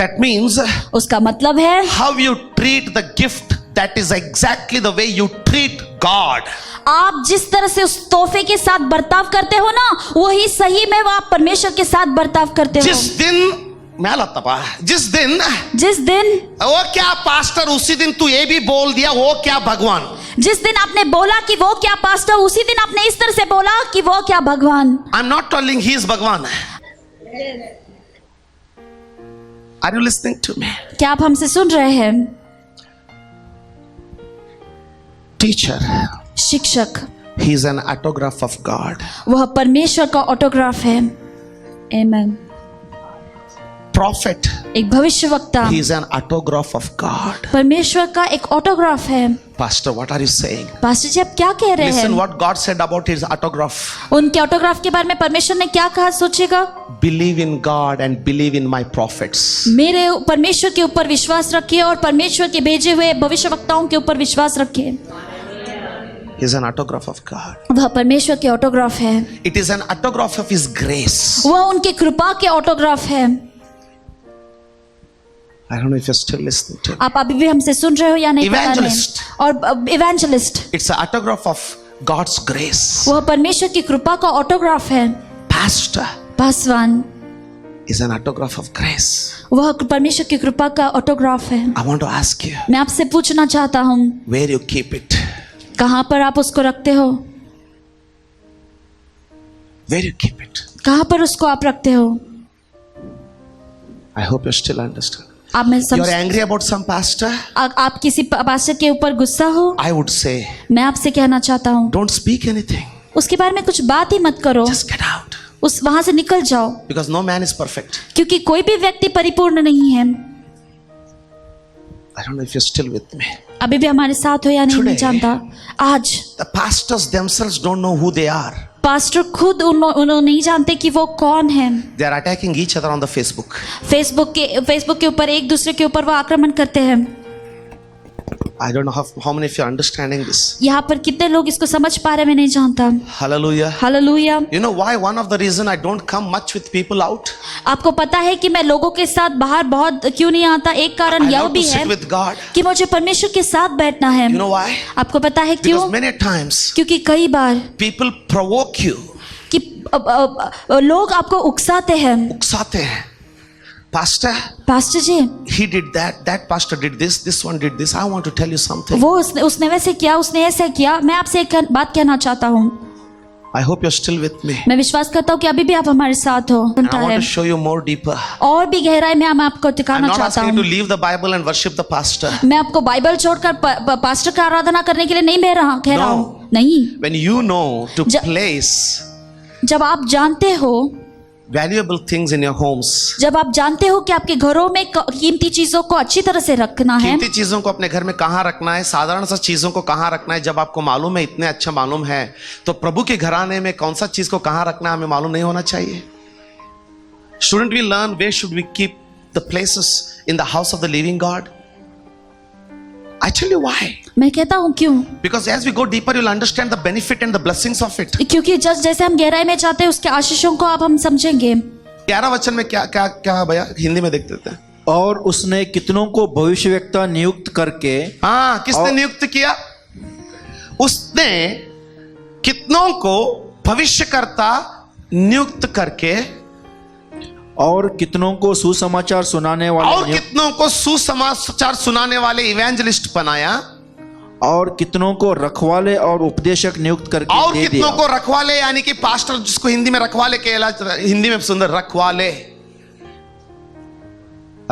That means उसका मतलब है how you treat the gift, that is exactly the way you treat God. आप जिस तरह से उस तोहफे के साथ बर्ताव करते हो ना, वही सही में वो आप परमेश्वर के साथ बर्ताव करते हो। जिस दिन जिस दिन वो क्या पास्टर, उसी दिन तू ये भी बोल दिया, वो क्या भगवान। जिस दिन आपने बोला कि वो क्या पास्टर, उसी दिन आपने इस तरह से बोला कि वो क्या भगवान। I am not telling he is भगवान। Are you listening to me? क्या आप हमसे सुन रहे हैं? टीचर, शिक्षक, he is an autograph of God. वह परमेश्वर का ऑटोग्राफ है। आमेन। प्रॉफिट, एक भविष्यवक्ता, he is an autograph of God. परमेश्वर का एक ऑटोग्राफ है। Pastor, what are you saying? Pastor ji आप क्या कह रहे हैं? Listen what God said about his autograph. उनके ऑटोग्राफ के बारे में परमेश्वर ने क्या कहा, सोचिएगा। Believe in God and believe in my profits. मेरे परमेश्वर के ऊपर विश्वास रखिए और परमेश्वर के भेजे हुए भविष्यवक्ताओं के ऊपर विश्वास रखिए। He is an autograph of God. वह परमेश्वर के ऑटोग्राफ है। It is an autograph of His grace. वह उनके कृपा के ऑटोग्राफ है। I don't know if you're still listening to me. आप अभी भी हमसे सुन रहे हो या नहीं? Evangelist. और evangelist, It's an autograph of God's grace. वह परमेश्वर की कृपा का ऑटोग्राफ है। Pastor Paswan is an autograph of grace. वह परमेश्वर की कृपा का ऑटोग्राफ है। I want to ask you, मैं आपसे पूछना चाहता हूँ, where you keep it? कहाँ पर आप उसको रखते हो? Where you keep it? कहाँ पर उसको आप रखते हो? I hope you still understand. आप मैं You're angry about some pastor? आप किसी पास्टर के ऊपर गुस्सा हो? I would say, मैं आपसे कहना चाहता हूँ, don't speak anything. उसके बारे में कुछ बात ही मत करो। Just get out. उस वहां से निकल जाओ, Because no man is perfect. क्योंकि कोई भी व्यक्ति परिपूर्ण नहीं है। I don't know if you're still with me. अभी भी हमारे साथ हो या नहीं मैं Today, जानता। आज The pastors themselves don't know who they are. Pastor खुद उन्होंने नहीं जानते कि वो कौन है। They are attacking each other on the Facebook. Facebook के ऊपर एक दूसरे के ऊपर वो आक्रमण करते हैं। I don't know how many of you are understanding this. यहाँ पर कितने लोग इसको समझ पा रहे मैं नहीं जानता। Hallelujah. Hallelujah. You know why? One of the reason I don't come much with people out. आपको पता है कि मैं लोगों के साथ बाहर बहुत क्यों नहीं आता? एक कारण I यह love भी to है sit with God. कि मुझे परमेश्वर के साथ बैठना है। You know why? आपको पता है क्यों? Because many times क्योंकि कई बार people provoke you. कि लोग आपको उकसाते हैं। उकसाते हैं। Pastor, pastor ji, he did that. That pastor did this. This one did this. I want to tell you something. वो उसने वैसे किया, उसने ऐसे किया। मैं आपसे एक बात कहना चाहता हूँ। I hope you're still with me. मैं विश्वास करता हूँ कि अभी भी आप हमारे साथ हो। And I want to show you more deeper. और भी गहराई में मैं आपको I'm दिखाना not चाहता asking you to हूँ। leave the Bible and worship the pastor. मैं आपको बाइबल छोड़कर पास्टर का आराधना करने के लिए नहीं कह रहा हूँ। नहीं, When you know to Ja- place जब आप जानते हो, valuable things in your homes, जब आप जानते हो कि आपके घरों में कीमती चीजों को अच्छी तरह से रखना है, कीमती चीजों को अपने घर में कहाँ रखना है, साधारण सा चीजों को कहाँ रखना है, जब आपको मालूम है, इतने अच्छा मालूम है, तो प्रभु के घराने में कौन सा चीज को कहाँ रखना है हमें मालूम नहीं होना चाहिए? Shouldn't we learn where should we keep the places in the house of the living God? I tell you why. मैं कहता हूँ क्यों, Because as we go deeper, you'll understand the benefit and the blessings of it. क्योंकि जैसे हम गहराई में जाते हैं उसके आशीषों को अब हम समझेंगे। 11 वचन में क्या क्या क्या भैया, हिंदी में देख देते हैं। और उसने कितनों को भविष्यवक्ता नियुक्त करके, हाँ, किसने नियुक्त किया? उसने कितनों को भविष्यकर्ता नियुक्त करके, और कितनों को सुसमाचार सुनाने और वाले कितनों को सुसमाचार सुनाने वाले इवेंजलिस्ट बनाया, और कितनों को रखवाले और उपदेशक नियुक्त करके और दे कितनों दिया। को रखवाले, यानी कि पास्टर, जिसको हिंदी में रखवाले कहला, हिंदी में सुंदर रखवाले,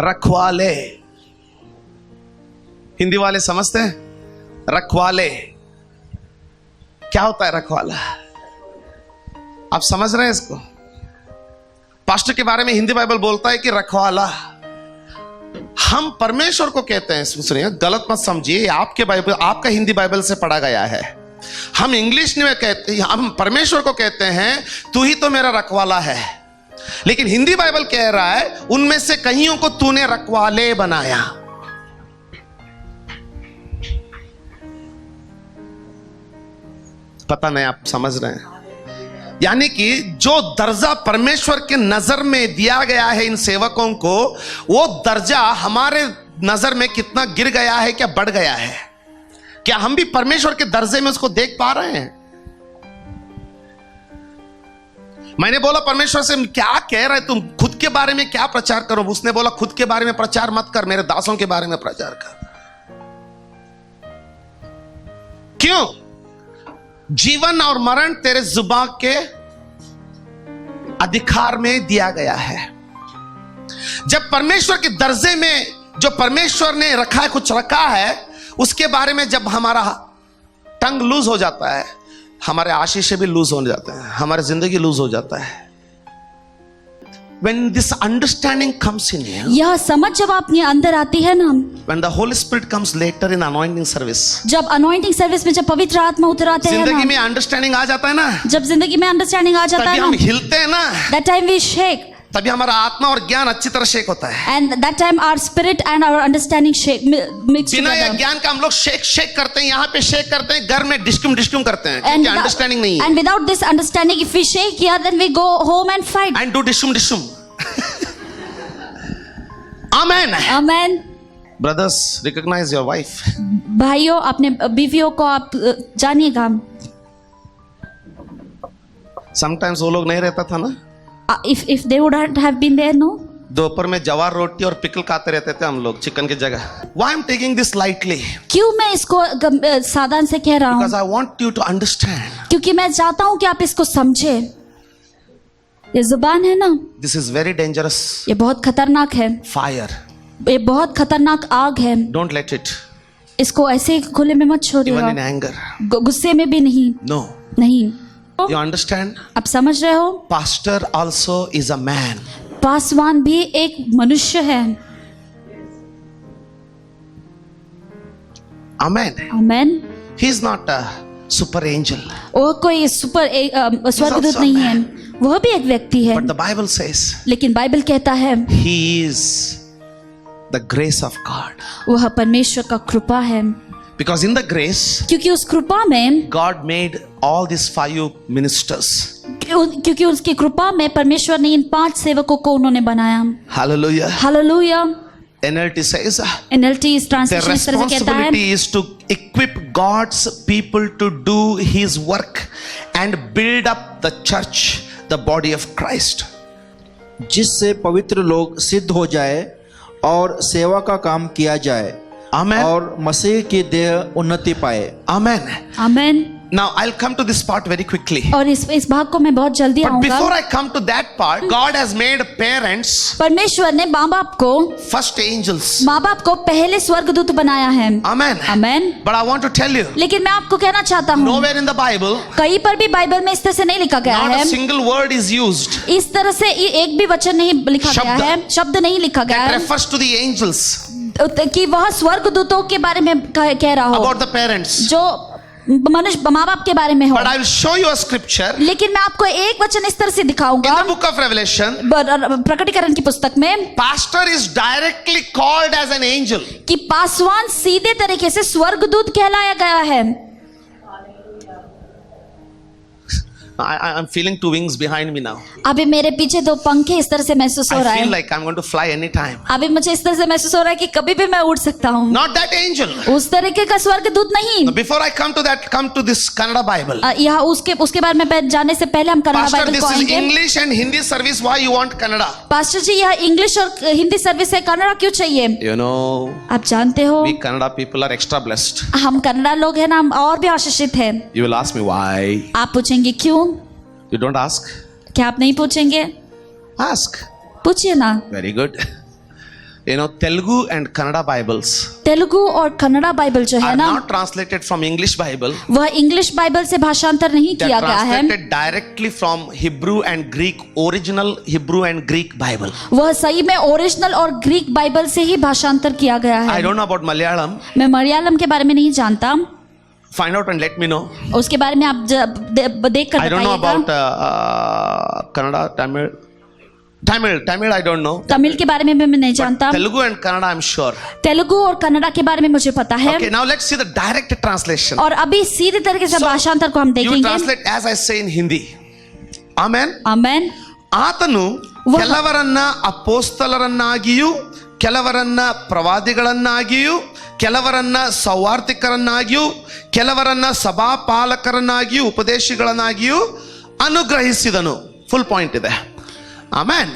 रखवाले हिंदी वाले समझते हैं? रखवाले क्या होता है? रखवाला आप समझ रहे हैं इसको? पास्टर के बारे में हिंदी बाइबल बोलता है कि रखवाला। हम परमेश्वर को कहते हैं, सुनिए गलत मत समझिए, आपके बाइबल, आपका हिंदी बाइबल से पढ़ा गया है। हम इंग्लिश में कहते हैं, हम परमेश्वर को कहते हैं तू ही तो मेरा रखवाला है, लेकिन हिंदी बाइबल कह रहा है उनमें से कईयों को तूने रखवाले बनाया। पता नहीं आप समझ रहे हैं? यानी कि जो दर्जा परमेश्वर के नजर में दिया गया है इन सेवकों को, वो दर्जा हमारे नजर में कितना गिर गया है, क्या बढ़ गया है? क्या हम भी परमेश्वर के दर्जे में उसको देख पा रहे हैं? मैंने बोला परमेश्वर से, क्या कह रहे तुम, खुद के बारे में क्या प्रचार करो? उसने बोला खुद के बारे में प्रचार मत कर, मेरे दासों के बारे में प्रचार कर। क्यों? जीवन और मरण तेरे जुबान के अधिकार में दिया गया है। जब परमेश्वर के दर्जे में जो परमेश्वर ने रखा है, कुछ रखा है, उसके बारे में जब हमारा टंग लूज हो जाता है, हमारे आशीष भी लूज हो जाते हैं, हमारी जिंदगी लूज हो जाता है। When this understanding comes in you, यह समझ जब अपने अंदर आती है ना, when the Holy Spirit comes later in anointing service, जब अनॉइंटिंग सर्विस में जब पवित्र आत्मा उतर आते हैं जिंदगी ना, में अंडरस्टैंडिंग आ जाता है ना, जब जिंदगी में अंडरस्टैंडिंग आ जाता तभी है हम ना, हिलते हैं ना, that time we shake, तभी हमारा आत्मा और ज्ञान अच्छी तरह शेक होता है। and that time our spirit and our understanding shake mix बिना ये together. ज्ञान का हम लोग शेक करते हैं, यहाँ पे शेक करते हैं, घर में डिस्क्यूम करते हैं, And क्योंकि अंडरस्टैंडिंग नहीं है। and without this understanding, if we shake here, then we go home and fight. And do डिस्क्यूम amen. Amen. Brothers, recognise your wife. भाइयों, अपने बीवियों को आप जानिएगा। समटाइम्स वो लोग नहीं रहता था ना, If they would not have been there, no. दोपहर में जवार रोटी और पिकल खाते रहते थे हम लोग चिकन की जगह। Why I'm taking this lightly? क्यों मैं इसको सावधान से कह रहा हूँ? Because I want you to understand. क्योंकि मैं चाहता हूँ कि आप इसको समझे। ये जुबान है ना, This is very dangerous ये बहुत खतरनाक है, fire. ये बहुत खतरनाक आग है। Don't let it. इसको ऐसे खुले में मत Even in छोड़िएगा, anger. गुस्से में भी नहीं। No. नहीं, You understand? आप समझ रहे हो? Pastor also is a man. Paswan भी एक मनुष्य है। Amen. Amen. He is not a super angel. वो कोई स्वर्गदूत नहीं है, वह भी एक व्यक्ति है। But the Bible says लेकिन बाइबल कहता है he is the grace of God. वह परमेश्वर का कृपा है, Because in the grace, क्योंकि उस कृपा में, God made all these 5 ministers. क्योंकि उसकी कृपा में परमेश्वर ने इन 5 सेवकों को उन्होंने बनाया। Hallelujah. Hallelujah. NLT says NLT इस the ट्रांसलेशन इस तरह से कहता है, responsibility is to equip God's people to do His work and build up the church, the body of Christ. जिससे पवित्र लोग सिद्ध हो जाए और सेवा का काम किया जाए, Amen. और मसीह की देह उन्नति पाए। Amen. Amen. Now I'll come to this part very quickly. और इस भाग को मैं बहुत जल्दी But before आऊंगा। I come to that part, God has made parents परमेश्वर ने माँ बाप को, first angels. माँ बाप को पहले स्वर्गदूत बनाया है। Amen. Amen. But I want to tell you, लेकिन मैं आपको कहना चाहता हूँ, nowhere in the Bible, कहीं पर भी बाइबल में इस तरह से नहीं लिखा गया not है, a single word is used इस तरह से एक भी वचन नहीं लिखा गया शब्द। है, शब्द नहीं लिखा गया that है refers to the angels कि वह स्वर्गदूतों के बारे में कह रहा हो, about the parents. जो मनुष्य माँ बाप के बारे में हो। But I will show you a scripture लेकिन मैं आपको एक वचन इस तरह से in दिखाऊंगा the book of Revelation. प्रकटीकरण की पुस्तक में Pastor is directly called as an angel. कि पासवान सीधे तरीके से स्वर्गदूत कहलाया गया है। I'm feeling two wings behind me now. अभी मेरे पीछे दो पंखे इस तरह से महसूस हो रहा I feel है। like I'm going to fly anytime. अभी मुझे इस तरह से महसूस हो रहा है कि कभी भी मैं उड़ सकता हूँ। Not that angel. उस तरीके का स्वर्गदूत नहीं। Before I come to this Kannada Bible. यहाँ उसके बारे में जाने से पहले हम कन्नड़ा Pastor, बाइबल this को is आएंगे। English and Hindi service. Why you want Kannada? Pastor ji, यह इंग्लिश और हिंदी सर्विस है, कन्नड़ा क्यों चाहिए? You know, आप जानते हो we Kannada people are extra blessed. हम कन्नड़ा लोग हैं ना, हम और भी आशीषित हैं। You will ask me why. आप पूछेंगे क्यों? You don't ask. क्या आप नहीं पूछेंगे? Ask. पूछिए ना। Very good. You know, Telugu and Kannada Bibles Telugu और कन्नड़ा बाइबल जो है are ना, not translated from English Bible. वह इंग्लिश बाइबल से भाषांतर नहीं They किया are गया है। translated directly from Hebrew and Greek, original Hebrew and Greek Bible. वह सही में ओरिजिनल और ग्रीक बाइबल से ही भाषांतर किया गया I है। don't know about Malayalam. मैं मलयालम के बारे में नहीं जानता, Find out and let me know. उसके बारे में आप देख कर I don't know बताइएगा। about Kannada, Tamil. I don't know. Tamil के बारे में भी मैं नहीं But जानता। Telugu and Kannada, I'm sure. Telugu और कन्नड़ा के बारे में मुझे पता है। Okay, now let's see the direct translation. और अभी सीधे तरीके से So, भाषांतर को हम You देखेंगे। translate as I say in Hindi. Amen. आमेन। ಆತನು ಕೆಲವರನ್ನ ಅಪೋಸ್ತಲರನ್ನಾಗಿಯೂ ಕೆಲವರನ್ನ ಪ್ರವಾದಿಗಳನ್ನಾಗಿಯೂ ಕೆಲವರನ್ನ ಸೌವಾರ್ತಿಕರನ್ನಾಗಿಯೂ ಕೆಲವರನ್ನ ಸಭಾಪಾಲಕರನ್ನಾಗಿಯೂ ಉಪದೇಶಿಗಳನ್ನಾಗಿಯೂ ಅನುಗ್ರಹಿಸಿದನು. ಫುಲ್ ಪಾಯಿಂಟ್ ಇದೆ. Amen.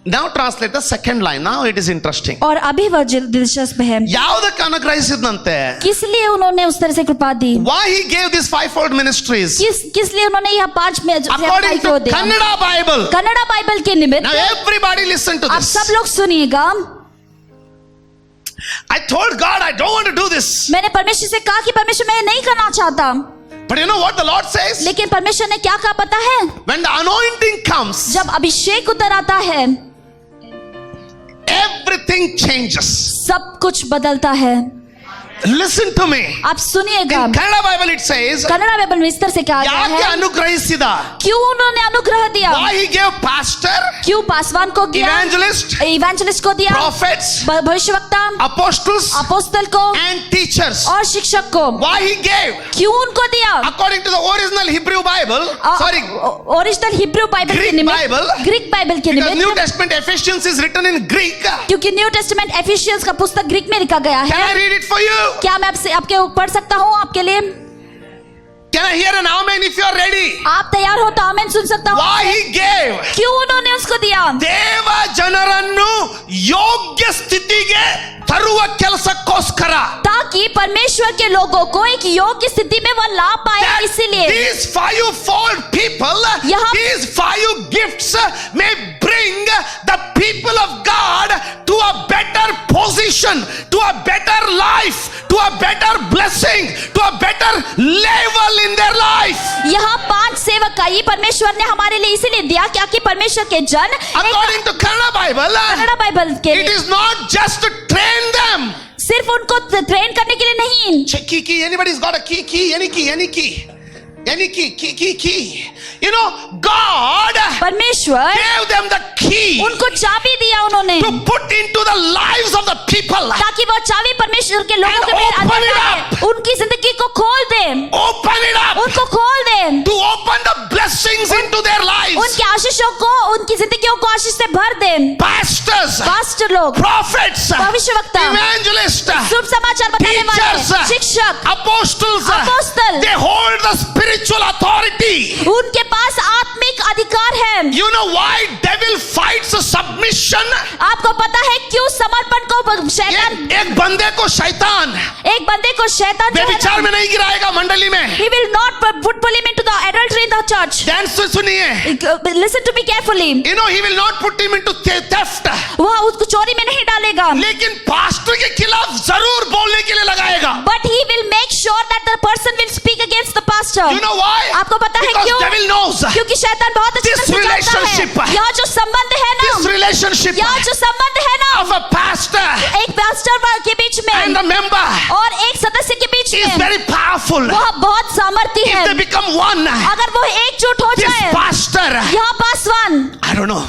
Now translate the second line. Now it is interesting. और अभी वह दिलचस्प है, ಯಾವುದಕ್ಕೆ ಅನುಗ್ರಹಿಸಿದಂತೆ? किस लिए उन्होंने उस तरह से कृपा दी? Why he gave these fivefold ministries? किस लिए उन्होंने यह 5 में According to दिया? Kannada Bible. कन्नड़ा बाइबल के निमित्त। Now everybody listen to आप this. सब लोग सुनिएगा। I told God I don't want to do this. मैंने परमेश्वर से कहा कि परमेश्वर मैं नहीं करना चाहता, But you know what the Lord says? लेकिन परमेश्वर ने क्या कहा पता है? When the anointing comes, जब अभिषेक उतर आता है, everything changes. सब कुछ बदलता है। Listen to me. आप सुनिएगा। In Kannada Bible it says, Kannada Bible में इस तरह से कहा गया ಯಾಕೆ है, ಅನುಗ್ರಹಿಸಿದ? क्यों उन्होंने अनुग्रह दिया? Why he gave pastor, क्यों पासवान को दिया? evangelist, इवेंजलिस्ट को दिया, prophets, भविष्यवक्ता, apostles अपोस्तल को and teachers. और शिक्षक को Why he gave? क्यों उनको दिया? According to the original Hebrew Bible, sorry, original Hebrew Bible के Greek निमित्त, Bible, ग्रीक बाइबल के because New निमित्त, Testament Ephesians is written in Greek. क्योंकि न्यू टेस्टामेंट एफिशियंस का पुस्तक ग्रीक में लिखा गया Can I है। read it for you? क्या मैं आपके पढ़ सकता हूँ आपके लिए? Can I hear an amen if you are ready? आप तैयार हो तो आमेन सुन सकता हूँ। Why he gave? क्यों उन्होंने उसको दिया? ದೇವ ಜನರನ್ನು ಯೋಗ್ಯ ಸ್ಥಿತಿಗೆ ತರುವ ಕೆಲಸಕ್ಕೋಸ್ಕರ. ताकि परमेश्वर के लोगों को एक योग्य स्थिति में वह ला पाए, That इसीलिए these fivefold people, यहाँ- these 5 gifts may bring the people of God to a better position, to a better life, to a better blessing, to a better level in their life. यहाँ 5 सेवकाई परमेश्वर ने हमारे लिए इसीलिए दिया क्या कि परमेश्वर के जन According to Kannada Bible, Kannada Bible के it is not just to train them. सिर्फ उनको ट्रेन करने के लिए नहीं, Key. Anybody's got a key? Any key. You know, God परमेश्वर gave them the key उनको चाबी दिया उन्होंने, to put into the lives of the people. ताकि वह चाबी परमेश्वर के लोगों And के में open अंदर it डाले, up. उनकी जिंदगी को खोल दे, Open it up उनको खोल दे, to open the blessings into their lives. उनकी आशीषों को, उनकी जिंदगियों को आशीष से भर दे। Pastors, पास्टर लोग, prophets, भविष्यवक्ता, evangelists, शुभ समाचार बताने वाले, teachers, शिक्षक, apostles, अपोस्तल, they hold the spiritual authority. उनके पास आत्मिक अधिकार है। You know why devil fights submission? आपको पता है क्यों समर्पण को शैतान, एक बंदे को शैतान एक बंदे को शैतान जो है व्यभिचार ना, में नहीं गिराएगा मंडली में. he will not put him into the adultery in the church. ध्यान से सुनिए. Listen to me carefully. You know he will not put him into theft. वह उसको चोरी में नहीं डालेगा, लेकिन पास्टर के खिलाफ जरूर बोलने के लिए लगाएगा. but he will make sure that the person will speak against the pastor. Pastor. You know why? आपको पता है Because क्यों? devil knows क्योंकि शैतान बहुत अच्छी this तरह से जानता relationship, है यह जो संबंध है ना, this relationship यह जो संबंध है ना of a pastor एक पास्टर के बीच and में a member और एक सदस्य के बीच is में very powerful. वह बहुत सामर्थ्य If है। they become one, अगर वो एकजुट हो this जाए, pastor, यह Paswan, I don't know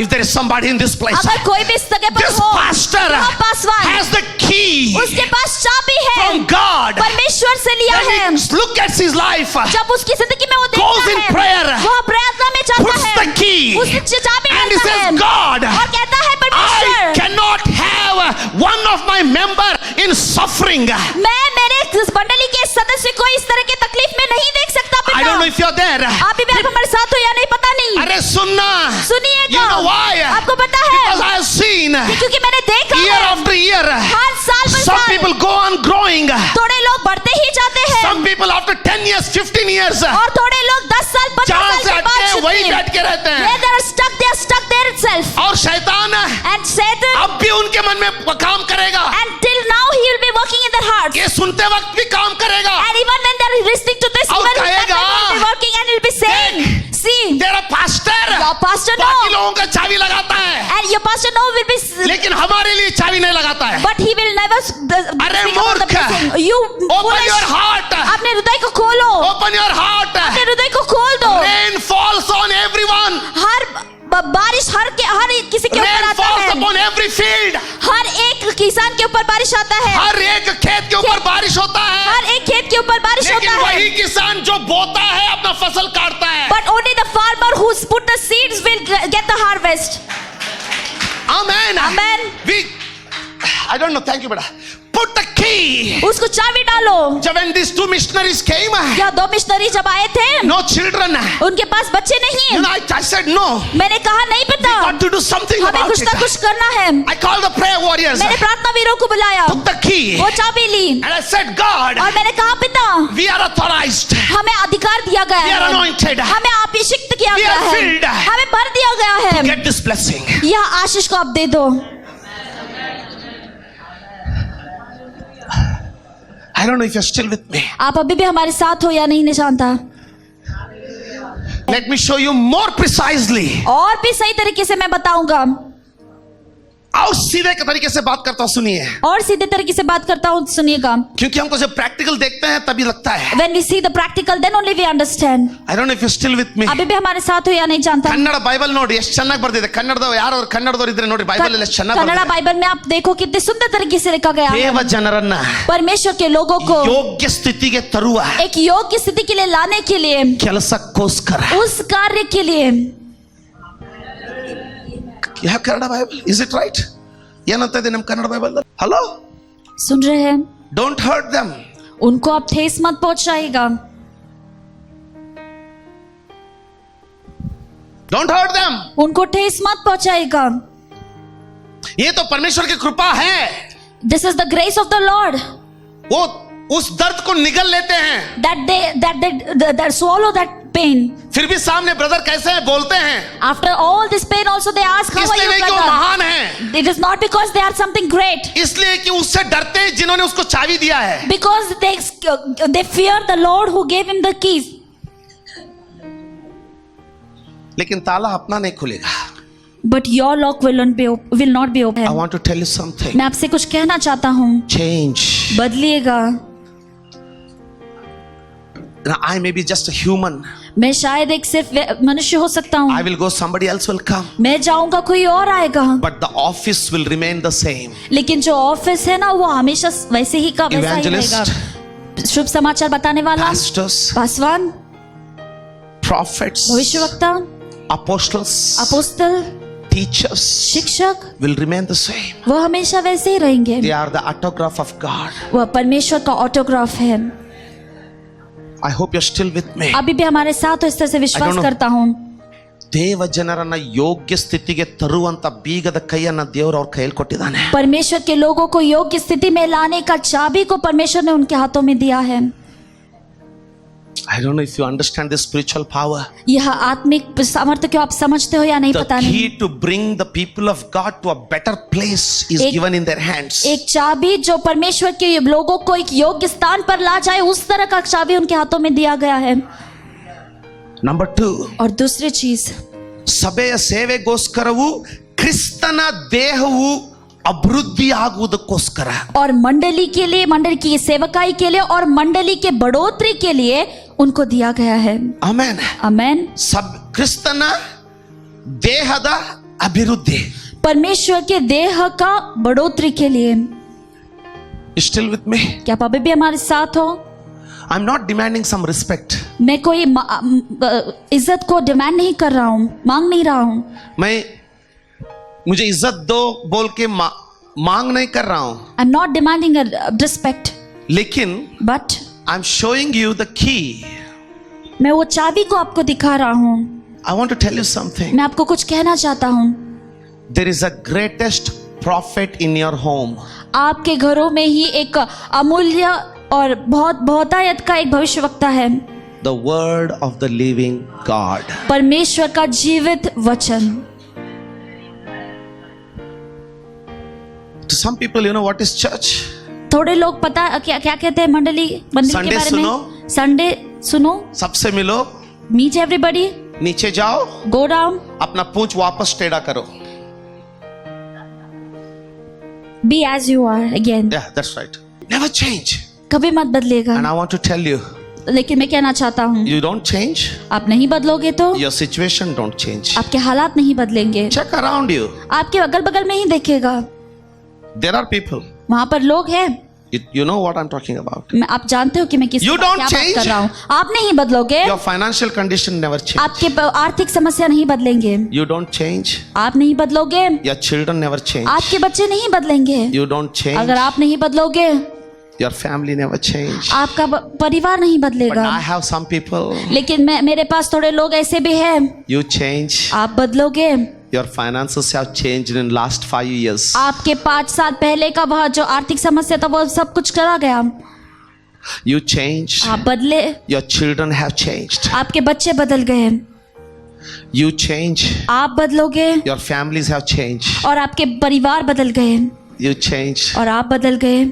if there is somebody in this place. अगर कोई भी इस जगह पर This हो, pastor यह पासवान has the key उसके पास चाबी है, from God. परमेश्वर से लिया है। When he look at his life, जब उसकी जिंदगी में वो goes देखता in है, prayer, वह प्रार्थना में जाता puts है, the key, उससे चाबी and he लेता है says, God, और कहता है I परमेश्वर, cannot have one of my member in suffering. मैं मेरे इस मंडली के सदस्य को इस तरह की तकलीफ में नहीं देख सकता। I don't know if you're there. आप भी हमारे साथ हो या नहीं पता नहीं। अरे सुनना, सुनिएगा, you know why? आपको पता है Because I have seen क्योंकि मैंने देखा year है after year, हर साल पर some साल people go on growing, थोड़े लोग बढ़ते ही जाते हैं some people after 10 years, 15 years, और थोड़े लोग 10 साल 15 जहां साल से के बाद हटके वही बैठ के रहते हैं, they are stuck there itself और शैतान and Satan अब भी उनके मन में काम करेगा, and till now he will be working in their hearts ये सुनते वक्त भी काम करेगा, and even when they are listening to this और even when कहेगा, he will be working and he will be saying see तेरा पास्टर your pastor बाकी no लोगों का चाबी लगाता है, and your pastor no will be लेकिन हमारे लिए चाबी नहीं लगाता है. but he will never अरे speak about the मूर्ख, blessing. You Open foolish, your heart, अपने हृदय को खोलो, open your heart. अपने हृदय को खोल दो। Rain falls on everyone. हर बारिश हर एक किसी के ऊपर Rain आता falls है, upon every field. हर एक किसान के ऊपर बारिश आता है, हर एक खेत के ऊपर बारिश होता है, हर एक खेत के ऊपर बारिश लेकिन होता है वही किसान जो बोता है अपना फसल काटता है. but only the farmer who put the seeds will get the harvest. Amen. Amen. I don't know. Thank you, beta. Put the key. उसको चाबी डालो। जब when these two missionaries came, क्या दो मिशनरी जब आए थे, no children. उनके पास बच्चे नहीं You know, हैं। I said no. मैंने कहा नहीं पता, Got to do something हमें about कुछ ना it. कुछ करना है। I called the prayer warriors. मैंने प्रार्थना वीरों को बुलाया, Took the key. वो चाबी ली And I said, God, और मैंने कहा पिता, we are authorized. हमें अधिकार दिया गया We are है, anointed. हमें अभिषिक्त किया We गया are है, filled. हमें भर दिया गया है। Get this blessing. यह आशीष को आप दे दो। I don't know if you're still with me. आप अभी भी हमारे साथ हो या नहीं, नहीं जानता। Let me show you more precisely. और भी सही तरीके से मैं बताऊंगा और सीधे के तरीके से बात करता हूं, सुनिए. और सीधे तरीके से बात करता हूँ, सुनिएगा। क्योंकि हमको जब प्रैक्टिकल देखते हैं तभी लगता है. When we see the practical, then only we understand. I don't know if you're still with me. अभी भी हमारे साथ हो या नहीं जानता। ಕನ್ನಡ ಬೈಬಲ್ ನೋಡಿ ಎಷ್ಟು ಚೆನ್ನಾಗಿ ಬರ್ದಿದೆ. ಕನ್ನಡದವರು ಯಾರು ಕನ್ನಡದವರು ಇದ್ರೆ ನೋಡಿ ಬೈಬಲ್ ಎಲ್ಲ ಚೆನ್ನಾಗಿ कन्नड़ा ಬರ್ದಿದೆ. बाइबल में आप देखो कितने सुंदर तरीके से लिखा गया है। ದೇವ ಜನರನ್ನ परमेश्वर के लोगों को ಯೋಗ್ಯ ಸ್ಥಿತಿಗೆ ತರುವ एक योग्य स्थिति के लिए लाने के लिए, ಕೆಲಸಕ್ಕೋಸ್ಕರ. उस कार्य के लिए। Yeah Kannada Bible is it right? ಏನಂತ ಇದೆ ನಮ್ಮ ಕನ್ನಡ ಬೈಬಲ್? ಹಲೋ, सुन रहे हैं? Don't hurt them. उनको आप ठेस मत पहुंचाइएगा, डोंट हर्ट देम. उनको ठेस मत पहुंचाइएगा। ये तो परमेश्वर की कृपा है. This is the grace of the Lord वो उस दर्द को निगल लेते हैं, that swallow that pain. फिर भी सामने ब्रदर कैसे हैं बोलते हैं. After all this pain also they ask, how are इसलिए you, नहीं कि वो brother? महान है, It is not because they are something great, इसलिए कि उससे डरते हैं जिन्होंने उसको चाबी दिया है. because they fear the Lord who gave him the keys. लेकिन ताला अपना नहीं खुलेगा. But your lock will not be open. I want to tell you something. मैं आपसे कुछ कहना चाहता हूँ, Change. बदलिएगा। Now, I may be just a human. मैं शायद एक सिर्फ मनुष्य हो सकता I हूँ, will go, somebody else will come. मैं जाऊंगा, कोई और आएगा, But the office will remain the same. लेकिन जो ऑफिस है ना वो हमेशा वैसे ही का वैसा ही Evangelist, रहेगा। शुभ समाचार बताने वाला, pastors, पासवान, prophets, भविष्यवक्ता, apostles, अपोस्तल, teachers शिक्षक, will remain the same. वो हमेशा वैसे ही रहेंगे। They are the autograph of God. वह परमेश्वर का ऑटोग्राफ है। I hope you're still with me. अभी भी हमारे साथ हो, इस तरह से I विश्वास don't know. करता हूँ। ದೇವ ಜನರನ್ನ ಯೋಗ್ಯ ಸ್ಥಿತಿಗೆ ತರುವಂತ ಬೀಗದ ಕೈಯನ್ನ ದೇವರು ಅವ್ರ ಕೈಯಲ್ಲಿ ಕೊಟ್ಟಿದ್ದಾನೆ. परमेश्वर के लोगों को योग्य स्थिति में लाने का चाबी को परमेश्वर ने उनके हाथों में दिया है। I don't know if you understand this spiritual power. यह आत्मिक सामर्थ्य को आप समझते हो या नहीं The पता नहीं। key to bring the people of God to a better place is एक- given in their hands. एक चाबी जो परमेश्वर के लोगों को एक योग्य स्थान पर ला जाए, उस तरह का चाबी उनके हाथों में दिया गया है। Number 2, और दूसरी चीज, ಸಭೆಯ ಸೇವೆಗೋಸ್ಕರವೂ ಕ್ರಿಸ್ತನ ದೇಹವು ಅಭಿವೃದ್ಧಿ ಆಗುವುದಕ್ಕೋಸ್ಕರ और मंडली के लिए, मंडली की सेवकाई के लिए और मंडली के बढ़ोतरी के लिए उनको दिया गया है। ಆಮೆನ್. आमेन। ಕ್ರಿಸ್ತನ ದೇಹದ ಅಭಿವೃದ್ಧಿ. परमेश्वर के देह का बढ़ोतरी के लिए। Still with me? क्या आप अभी भी हमारे साथ हो? I'm not demanding some respect. मैं कोई इज्जत को डिमांड नहीं कर रहा हूँ, मांग नहीं रहा हूँ। मुझे इज्जत दो बोल के मांग नहीं कर रहा हूं, I am not demanding respect, लेकिन but I am showing you the key. मैं वो चाबी को आपको दिखा रहा हूँ। I want to tell you something. मैं आपको कुछ कहना चाहता हूँ। There is a greatest prophet in your home. आपके घरों में ही एक अमूल्य और बहुतायत का एक भविष्यवक्ता है, the word of the living God. परमेश्वर का जीवित वचन। To some people, you know what is church? थोड़े लोग पता क्या क्या कहते हैं मंडली के Sunday बारे सुनो। में। संडे सुनो, सबसे मिलो, मीट एवरीबॉडी, नीचे जाओ, गो डाउन, अपना पूंछ वापस टेढ़ा करो. Be as you are again. Yeah, that's right. Never change. कभी मत बदलेगा। And I want to tell you, लेकिन मैं कहना चाहता हूँ, you don't change, आप नहीं बदलोगे तो your situation don't change. आपके हालात नहीं बदलेंगे। Check around you. आपके अगल बगल में ही देखेगा, There are people. वहां पर लोग हैं। You know what I'm talking about. आप जानते हो कि मैं किस You क्या don't बात change. कर रहा हूँ। आप नहीं बदलोगे, Your financial condition never change. आपके आर्थिक समस्या नहीं बदलेंगे। You don't change. आप नहीं बदलोगे, Your children never change. आपके बच्चे नहीं बदलेंगे। You don't change. अगर आप नहीं बदलोगे, Your family never change. आपका परिवार नहीं But बदलेगा। I have some people. लेकिन मेरे पास थोड़े लोग ऐसे भी हैं, You change. आप बदलोगे। Your finances have changed in last 5 years. आपके 5 साल पहले का वह जो आर्थिक समस्या था वो सब कुछ करा गया। You change. आप बदले, Your children have changed. आपके बच्चे बदल गए। You change. आप बदलोगे Your families have changed. और आपके परिवार बदल गए You change. और आप बदल गए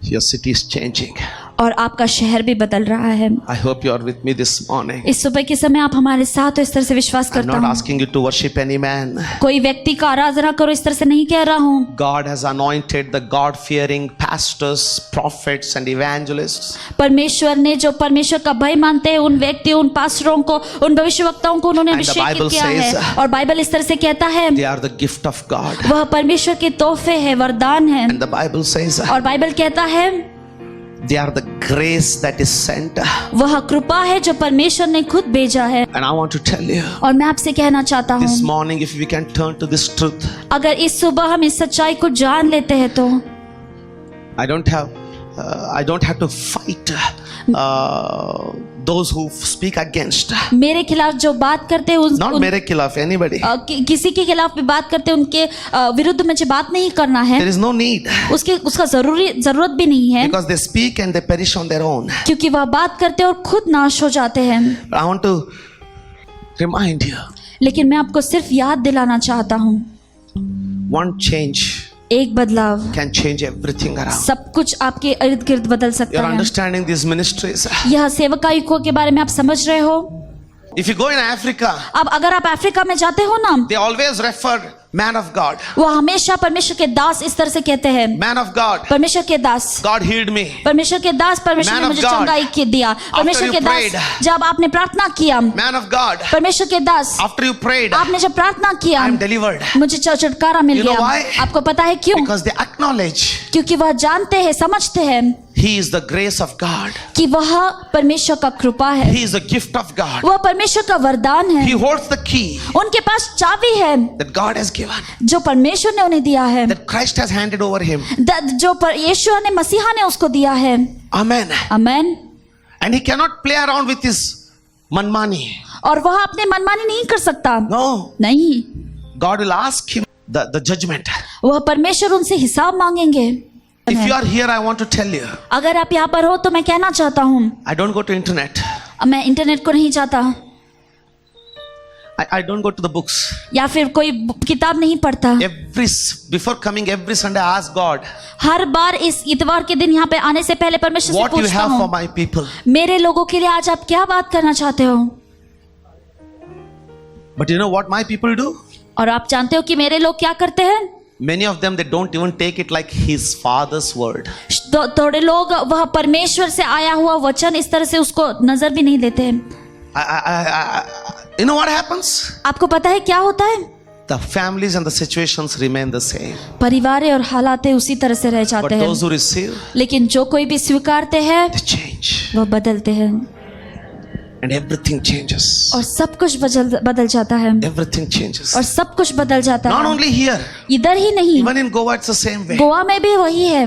Your city is changing. और आपका शहर भी बदल रहा है। I hope you are with me this morning. इस सुबह के समय आप हमारे साथ हो, इस तरह से विश्वास I'm करता not हूँ। asking you to worship any man. कोई व्यक्ति का आराधना करो, इस तरह से नहीं कह रहा हूँ। God has anointed the God-fearing pastors, prophets and evangelists. परमेश्वर ने जो परमेश्वर का भय मानते हैं उन व्यक्तियों, उन पास्टरों को, उन भविष्यवक्ताओं को उन्होंने And the अभिषेकित Bible किया है। says, और बाइबल इस तरह से कहता है, They are the gift of God. वह परमेश्वर के तोहफे है, वरदान है। And the Bible says, और बाइबल कहता है, they are the grace that is sent. वह कृपा है जो परमेश्वर ने खुद भेजा है। And I want to tell you, और मैं आपसे कहना चाहता this हूँ, morning if we can turn to this truth, अगर इस सुबह हम इस सच्चाई को जान लेते हैं तो I don't have to fight those who speak against. मेरे खिलाफ जो बात करते हैं Not मेरे खिलाफ, anybody. किसी के खिलाफ भी बात करते हैं, उनके विरुद्ध मुझे बात नहीं करना है। There is no need. उसका जरूरत भी नहीं है, Because they speak and they perish on their own. क्योंकि वह बात करते हैं और खुद नाश हो जाते हैं। But I want to remind you, लेकिन मैं आपको सिर्फ याद दिलाना चाहता हूँ, one change एक बदलाव can change everything around. सब कुछ आपके इर्द गिर्द बदल You're सकता है। understanding these ministries. यह सेवकाइयों के बारे में आप समझ रहे हो। If you go in Africa, अब अगर आप अफ्रीका में जाते हो ना, they always refer man of God. वो हमेशा परमेश्वर के दास इस तरह से कहते हैं, Man of God. परमेश्वर के दास, God healed me. परमेश्वर के दास, परमेश्वर Man ने of मुझे God. चंगाई के दिया। परमेश्वर you के दास, prayed. जब आपने प्रार्थना किया, Man of God. परमेश्वर के दास, After you prayed, आपने जब प्रार्थना किया, I'm delivered. मुझे छुटकारा मिल You know गया। why? आपको पता है क्यों? Because they acknowledge क्योंकि वह जानते हैं, समझते हैं He is the grace of God. कि वह परमेश्वर का कृपा है, He is the gift of God. वह परमेश्वर का वरदान है। He holds the key उनके पास चाबी है that God has given, जो परमेश्वर ने उन्हें दिया है, that Christ has handed over him. जो यीशु ने, मसीहा ने उसको दिया है। Amen. Amen. And he cannot play around with his manmani. और वह अपने मनमानी नहीं कर सकता। No. नहीं, God will ask him the judgment. वह परमेश्वर उनसे हिसाब मांगेंगे। If you are here, I want to tell you, अगर आप यहाँ पर हो तो मैं कहना चाहता हूँ, I don't go to internet. मैं इंटरनेट को नहीं चाहता, I don't go to the books. या फिर कोई किताब नहीं पढ़ता। Before coming every Sunday, I ask God, हर बार इस इतवार के दिन यहाँ पे आने से पहले परमेश्वर से what you पूछता have for हूँ, my people. मेरे लोगों के लिए आज आप क्या बात करना चाहते हो। But you know what my people do? और आप जानते हो कि मेरे लोग क्या करते हैं? Many of them, they don't even take it like his father's word. थोड़े लोग वह परमेश्वर से आया हुआ वचन इस तरह से उसको नजर भी नहीं देते हैं। You know what happens? आपको पता है क्या होता है? The families and the situations remain the same. परिवार और हालात उसी तरह से रह But जाते हैं, those who receive, लेकिन जो कोई भी स्वीकारते हैं they change. वह बदलते हैं And everything changes. और सब कुछ बदल जाता है, Everything changes. और सब कुछ बदल जाता Not है। only here, इधर ही नहीं, even in Goa it's the same way. Goa में भी वही है।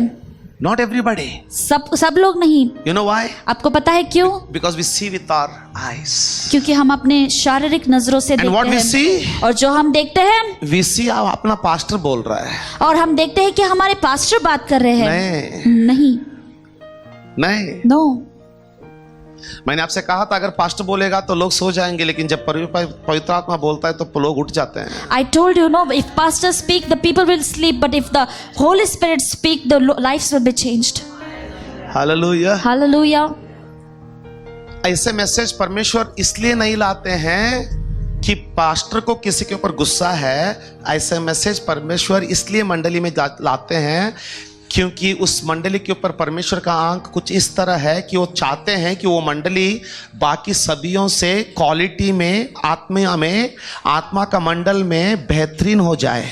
Not everybody. सब लोग नहीं। You know why? आपको पता है क्यों? Because we see with our eyes. क्योंकि हम अपने शारीरिक नजरों से And what देखते we हैं, see? और जो हम देखते हैं, We see अपना पास्टर बोल रहा है। और हम देखते हैं कि हमारे पास्टर बात कर रहे हैं। नहीं, नहीं, नहीं। नो। मैंने आपसे कहा था अगर पास्टर बोलेगा तो लोग सो जाएंगे, लेकिन जब पवित्र आत्मा बोलता है तो लोग उठ जाते हैं। I told you, no, if pastor speak, the people will sleep, but if the Holy Spirit speak, the lives will be changed. Hallelujah. Hallelujah. ऐसे मैसेज परमेश्वर इसलिए नहीं लाते हैं कि पास्टर को किसी के ऊपर गुस्सा है। ऐसे मैसेज परमेश्वर इसलिए मंडली में लाते हैं क्योंकि उस मंडली के ऊपर परमेश्वर का आंख कुछ इस तरह है कि वो चाहते हैं कि वो मंडली बाकी सभियों से क्वालिटी में, आत्मा का मंडल में बेहतरीन हो जाए।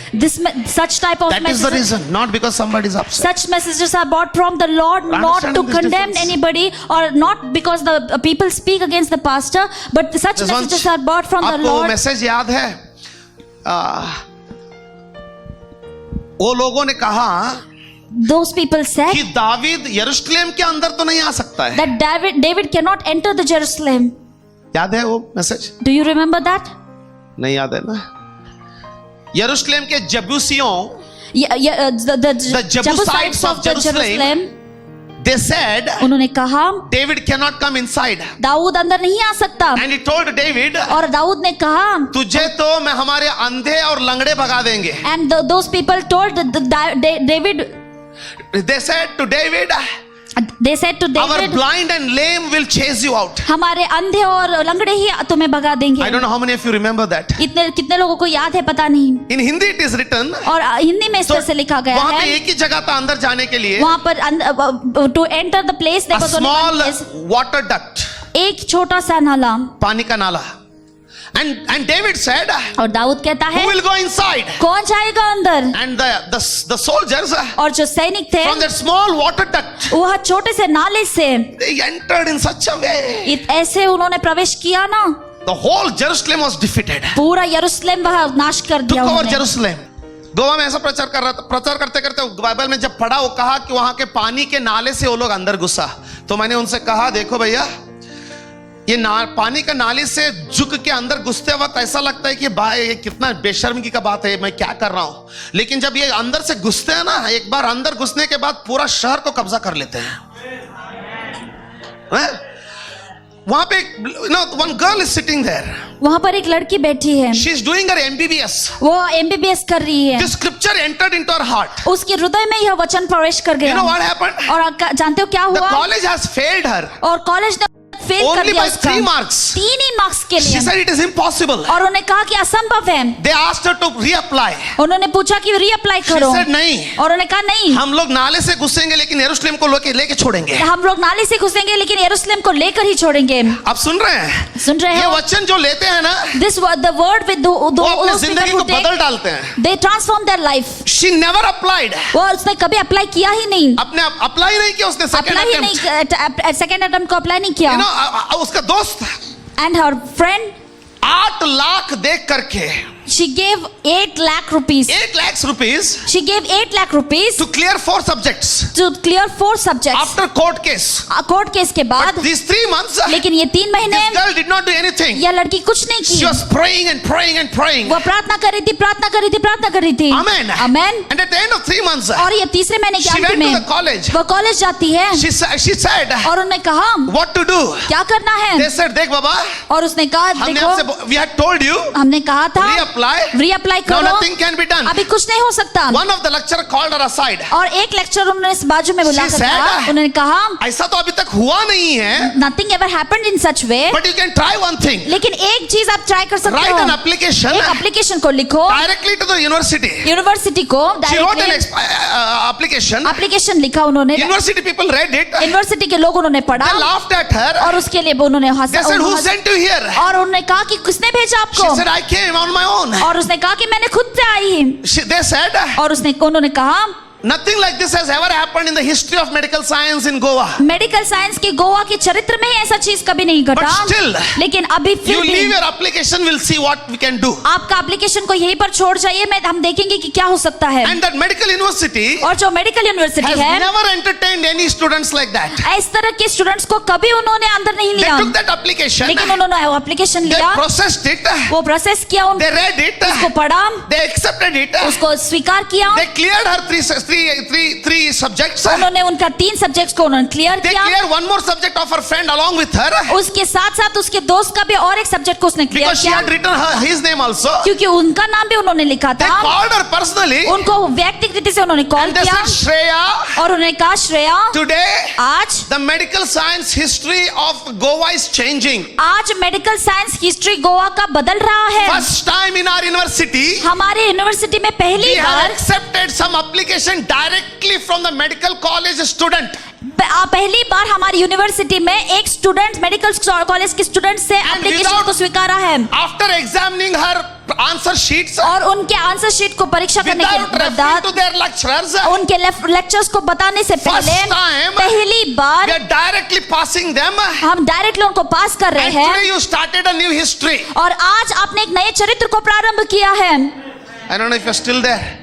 Such type of That is the reason, not because somebody is upset. such messages are brought from the Lord, not Understanding to this condemn difference. anybody, or not because the people speak against the pastor, but such Just one- messages are brought from the आपको वो Lord. Message याद है? वो लोगों ने कहा Those people said कि दावीद यरूशलेम के अंदर तो नहीं आ सकता है। that David cannot enter the Jerusalem. याद है वो message? Do you remember that? नहीं याद है ना? यरूशलेम के जबूसियों, The Jebusites of the Jerusalem, they said उन्होंने कहा David cannot come inside. Dawood अंदर नहीं आ सकता, And he told David, और दाऊद ने कहा, तुझे तो मैं हमारे अंधे और लंगड़े भगा देंगे। and those people told David, They said to David, our David, blind and lame will chase you out. हमारे अंधे और लंगड़े ही तुम्हें भगा देंगे। I don't know how many of you remember that. कितने लोगों को याद है पता नहीं। In Hindi it is written, और हिंदी में इस तरह से लिखा गया वहां पे है, एक ही जगह था अंदर जाने के लिए, वहां पर to enter the place there a was only small one place, water duct, एक छोटा सा नाला। पानी का नाला। And David said, और दाऊद कहता who है, will go inside? कौन जाएगा अंदर? And the soldiers और जो सैनिक थे from that small water duct, वह छोटे से नाले से they entered in such a way, ऐसे उन्होंने प्रवेश किया ना, the whole Jerusalem was defeated. पूरा यरूशलेम वह नाश कर Took दिया over उन्होंने। Jerusalem. गोवा में ऐसा प्रचार कर रहा था, प्रचार करते करते बाइबल में जब पढ़ा वो कहा कि वहां के पानी के नाले से वो लोग अंदर घुसा। तो मैंने उनसे कहा देखो भैया, ये पानी का नाली से झुक के अंदर घुसते वक्त ऐसा लगता है कि भाई ये कितना बेशर्मगी का बात है, मैं क्या कर रहा हूं। लेकिन जब ये अंदर से घुसते हैं ना, एक बार अंदर घुसने के बाद पूरा शहर को कब्जा कर लेते हैं। वहां पे one girl is sitting there. वहां पर एक लड़की बैठी है, She is doing her MBBS. वो MBBS कर रही है। This scripture entered into her heart. उसके हृदय में यह वचन प्रवेश कर You गया। know what happened? और जानते हो क्या The हुआ? college has failed her और कॉलेज ने फेल कर only दिया by उसका, 3 marks. 3 ही मार्क्स के She लिए। said it is impossible. और उन्होंने कहा कि असंभव है। They asked her to reapply. उन्होंने पूछा कि रीअप्लाई She करो, said नहीं, और उन्होंने कहा नहीं, हम लोग नाले से घुसेंगे लेकिन यरूशलेम को लेके छोड़ेंगे। हम लोग नाले से घुसेंगे लेकिन यरूशलेम को लेकर ही छोड़ेंगे। आप सुन रहे हैं? सुन रहे ये हो? वचन जो लेते हैं ना, This the word with वो अपने those जिंदगी people को who बदल take, डालते हैं। they transform their life. She never applied. वो उसने कभी अप्लाई किया ही नहीं, अपने अप्लाई नहीं किया उसने, सेकंड अप्लाई ही अटेम्प्ट। नहीं, सेकंड अटेम्प्ट को अप्लाई नहीं किया। उसका दोस्त And her friend 8 लाख देख करके She gave 8 lakh rupees. 8 lakhs rupees She gave 8 lakh rupees to clear 4 subjects to clear 4 subjects. after court case. Court case के बाद These 3 months, लेकिन ये 3 महीने this girl did not do anything. यह लड़की कुछ नहीं She की. was praying and praying and praying. वो प्रार्थना कर रही थी, प्रार्थना कर रही थी, प्रार्थना कर रही थी. Amen. Amen. And at the end of 3 months, और ये तीसरे महीने के she अंत went to में the college. वो कॉलेज जाती है She said, और उन्होंने कहा what to do? क्या करना है. They said, देख बाबा, और उसने कहा हमने देखो आपसे, we had told you, हमने कहा था reapply. रीअप्लाई Now करो, nothing can be done. अभी कुछ नहीं हो सकता. One of the lecturer called her aside. और एक लेक्चर उन्होंने इस बाजू में बुलाकर She said, कहा, उन्होंने कहा ऐसा तो अभी तक हुआ नहीं है, nothing ever happened in such way. but you can try one thing. लेकिन एक चीज आप ट्राई कर सकते Write हो. an application एक एप्लीकेशन को लिखो directly to the university. University को. She wrote an directly application. Application लिखा उन्होंने. University people read it. University के लोग उन्होंने पढ़ा They laughed at her. और उसके लिए वो उन्होंने हंसा. They said, who sent you here? और उन्होंने कहा कि किसने भेजा She आपको. said, I came on my own. और उसने कहा कि मैंने खुद से आई. They said, और उन्होंने कहा nothing like this has ever happened in the history of medical science in Goa. Medical science के गोवा के चरित्र में ही ऐसा चीज कभी नहीं घटा. But still, लेकिन अभी फिर You भी leave your application, we'll see what we can do. आपका एप्लीकेशन को यहीं पर छोड़ जाइए, हम देखेंगे कि क्या हो सकता है. And that medical university और जो मेडिकल यूनिवर्सिटी has है never entertained any students like that. इस तरह के स्टूडेंट्स को कभी उन्होंने अंदर नहीं They लिया. took that application, लेकिन उन्होंने वो एप्लीकेशन they लिया, processed it, वो प्रोसेस किया, they read it, उसको पढ़ा, they accepted it, उसको स्वीकार किया. they cleared her three subjects. उन्होंने उनका 3 सब्जेक्ट्स को उन्होंने क्लियर They किया. cleared one more subject of her friend along with her उसके साथ साथ उसके दोस्त का भी और एक सब्जेक्ट को उसने क्लियर because she किया, had written his name also. क्योंकि उनका नाम भी उन्होंने लिखा They था. called her personally उनको व्यक्तिगत रीति से उन्होंने कॉल and they किया said, Shreya, और उन्होंने कहा श्रेया today आज the medical science history of Goa is changing. आज मेडिकल साइंस हिस्ट्री गोवा का बदल रहा है. First time in our university, हमारे यूनिवर्सिटी में we पहली have bar accepted some application directly from the medical college student. पहली बार हमारी यूनिवर्सिटी में एक स्टूडेंट मेडिकल कॉलेज के स्टूडेंट से एप्लीकेशन without- को स्वीकारा है. After examining her answer sheets, और उनके आंसर शीट को परीक्षा करने without के referring बाद to their lecturers, उनके लेक्चर्स को बताने से First पहले time, पहली we bar are directly passing them. हम डायरेक्टली उनको पास कर रहे And हैं. today you started a new history. और आज आपने एक नए चरित्र को प्रारंभ किया है. I don't know if you're still there.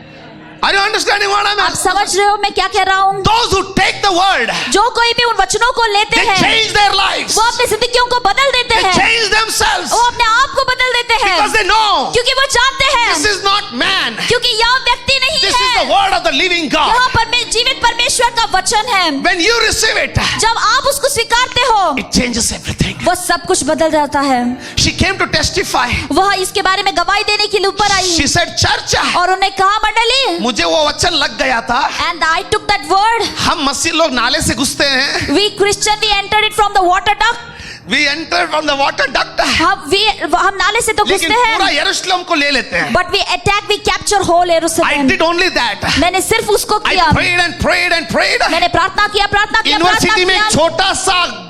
Are you understanding what I'm आप saying? समझ रहे हो मैं क्या कह रहा हूँ. Those who take the word, जो कोई भी उन वचनों को लेते they हैं change their lives. वो अपनी जिंदगियों को बदल देते They हैं. change themselves वो अपने आप को बदल देते हैं because they know क्योंकि वो जानते हैं this is not man. क्योंकि यह व्यक्ति नहीं This is the है, word of the living God. यह जीवित परमेश्वर का वचन है. When you receive it, जब आप उसको स्वीकारते हो it changes everything. वो सब कुछ बदल जाता है. She came to testify. वह इसके बारे में गवाही देने के लिए ऊपर आई She said, Church, और उन्हें कहा मंडली, मुझे वो वचन लग गया था. and I took that word. हम मसीह लोग नाले से घुसते हैं. We Christian we entered it from the water duct. We entered from the water duct. हम नाले से तो लेकिन घुसते पूरा हैं, यरूशलेम को ले लेते हैं. but we attack, we capture whole I Jerusalem. did only that. मैंने सिर्फ उसको I किया. prayed and prayed and prayed. मैंने प्रार्थना किया, प्रार्थना किया, प्रार्थना यूनिवर्सिटी में किया. एक छोटा सा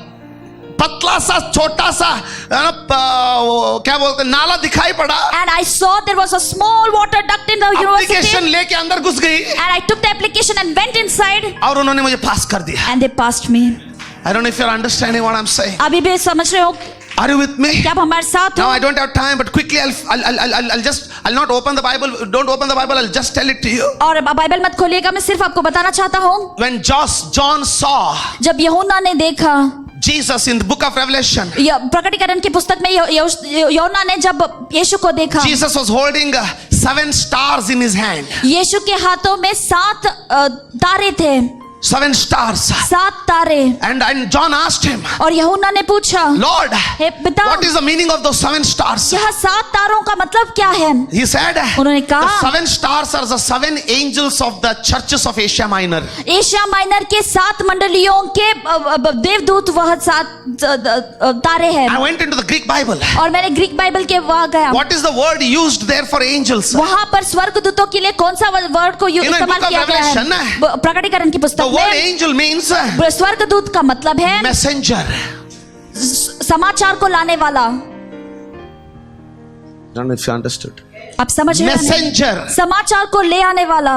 पतला सा छोटा सा क्या बोलते हैं, नाला दिखाई पड़ा. And I saw there was a small water duct in the university. Application लेके अंदर घुस गई And I took the application and went inside. और उन्होंने मुझे पास कर दिया. And they passed me. I don't know if you're understanding what I'm saying. अभी भी समझ रहे हो? Are you with me? क्या आप हमारे साथ Now हो? I don't have time, but quickly I'll not open the Bible. Don't open the Bible. I'll just tell it to you. और बाइबल मत खोलिएगा, मैं सिर्फ आपको बताना चाहता हूँ. When John saw जब यूहन्ना ने देखा Jesus in the book of Revelation, प्रकटीकरण की पुस्तक में यूहन्ना ने जब यीशु को देखा, Jesus was holding 7 stars in his hand. यीशु के हाथों में 7 तारे थे. 7 stars. 7 तारे. And John asked him, और यूहन्ना ने पूछा, Lord, हे पिता, what is the meaning of those 7 stars? यह 7 तारों का मतलब क्या है? He said, उन्होंने the कहा, 7 stars are the 7 angels of the churches of Asia Minor. Asia minor के 7 मंडलियों के देवदूत वह 7 तारे हैं. I went into the Greek Bible. और मैंने ग्रीक बाइबल के वहाँ गया. What is the word used there for angels? वहाँ पर स्वर्गदूतों के लिए कौन सा वर्ड को In the इस्तेमाल book of किया गया है? Revelation, प्रकटीकरण की The पुस्तक word में angel means स्वर्गदूत का मतलब है messenger. समाचार को लाने वाला. I don't know if you understood. आप समझ रहे हैं? Messenger. समाचार को ले आने वाला.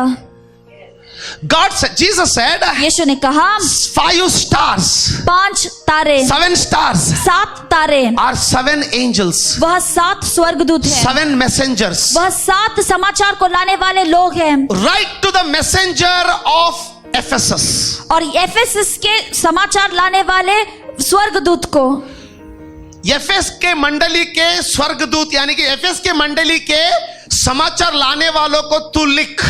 God said, Jesus said, यीशु ने कहा 5 stars, 5 तारे, 7 stars 7 तारे, are 7 angels, वह 7 स्वर्गदूत हैं, 7 messengers. वह 7 समाचार को लाने वाले लोग हैं। Write to the messenger of Ephesus. और एफेसस के समाचार लाने वाले स्वर्गदूत को, एफेस के मंडली के स्वर्गदूत यानी कि एफेस के मंडली के समाचार लाने वालों को तू लिख।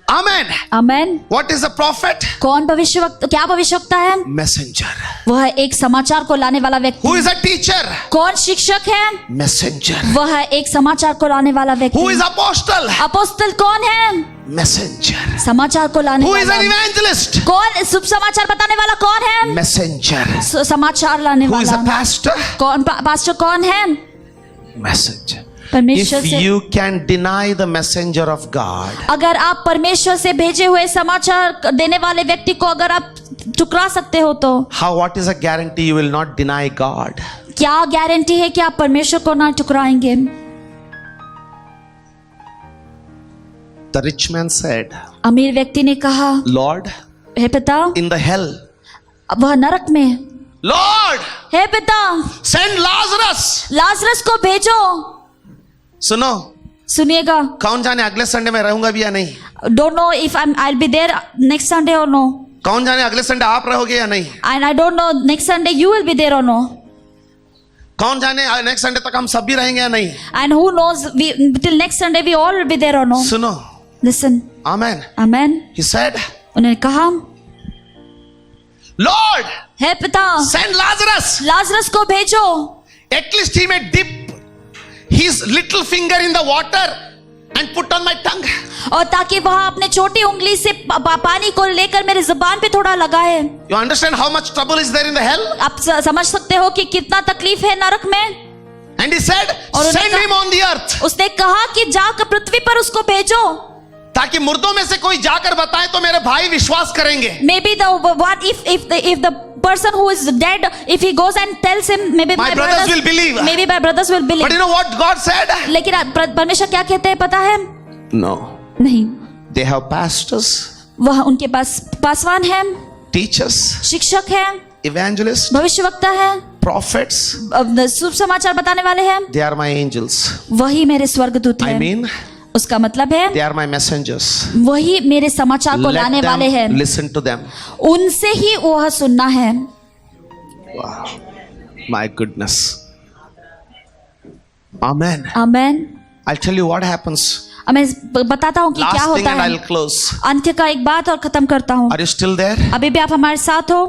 Amen. Amen. What is a prophet? कौन भविष्यवक्ता, क्या भविष्यवक्ता है? मैसेंजर। वह एक समाचार को लाने वाला व्यक्ति। Who is a teacher? कौन शिक्षक है? मैसेंजर। वह एक समाचार को लाने वाला व्यक्ति। Who is apostle? अपोस्टल कौन है? मैसेंजर। समाचार को लाने हु इज वाला। An evangelist? कौन शुभ समाचार बताने वाला कौन है? मैसेंजर। समाचार लाने हु इज अ वाला। पास्टर? कौन पास्टर कौन है? मैसेंजर। परमेश्वर If से। you can deny the messenger of God, अगर आप परमेश्वर से भेजे हुए समाचार देने वाले व्यक्ति को अगर आप ठुकरा सकते हो तो what is a guarantee you will not deny God? क्या गारंटी है कि आप परमेश्वर को ना ठुकराएंगे? The rich man said, अमीर व्यक्ति ने कहा, Lord, हे पिता, in the hell, वह नरक में, Lord, हे पिता, send Lazarus. लाजरस को भेजो। सुनो, सुनिएगा, कौन जाने अगले संडे में रहूंगा भी या नहीं। don't know if I'll be there next Sunday or no, कौन जाने अगले संडे आप रहोगे या नहीं। and I don't know next Sunday you will be there or no, कौन जाने नेक्स्ट संडे तक हम सब भी रहेंगे या नहीं। and who knows till next Sunday we all will be there or no. सुनो, Listen, Amen. amen. He said, उन्होंने कहा, Lord, हे पिता, send Lazarus. लाजरस को भेजो। At least he may dip his little finger in the water and put on my tongue. और ताकि वह अपने छोटी उंगली से पानी को लेकर मेरे जुबान पे थोड़ा लगाए। You understand how much trouble is there in the hell? आप समझ सकते हो कि कितना तकलीफ है नरक में। And he said, और उन्होंने send him on the earth. उसने कहा कि जाकर पृथ्वी पर उसको भेजो, ताकि मुर्दों में से कोई जाकर बताए तो मेरे भाई विश्वास करेंगे। maybe the what if the person who is dead, if he goes and tells him, maybe My brothers will believe. maybe my brothers will believe. But you know what God said? लेकिन परमेश्वर क्या कहते हैं पता है? No. नहीं, They have pastors, वह उनके पास पासवान है, teachers, शिक्षक है, evangelists, भविष्यवक्ता है, prophets. शुभ समाचार बताने वाले हैं। They are my angels. वही मेरे स्वर्गदूत I हैं। mean, उसका मतलब है they are my messengers. वही मेरे समाचार को लाने Let वाले हैं। them listen to them. उनसे ही वह सुनना है। Wow. My goodness. Amen. Amen. I'll tell you what happens. अब मैं बताता हूँ कि क्या Last thing होता and है। I'll close. अंत्य का एक बात और खत्म करता हूँ। Are you still there? अभी भी आप हमारे साथ हो?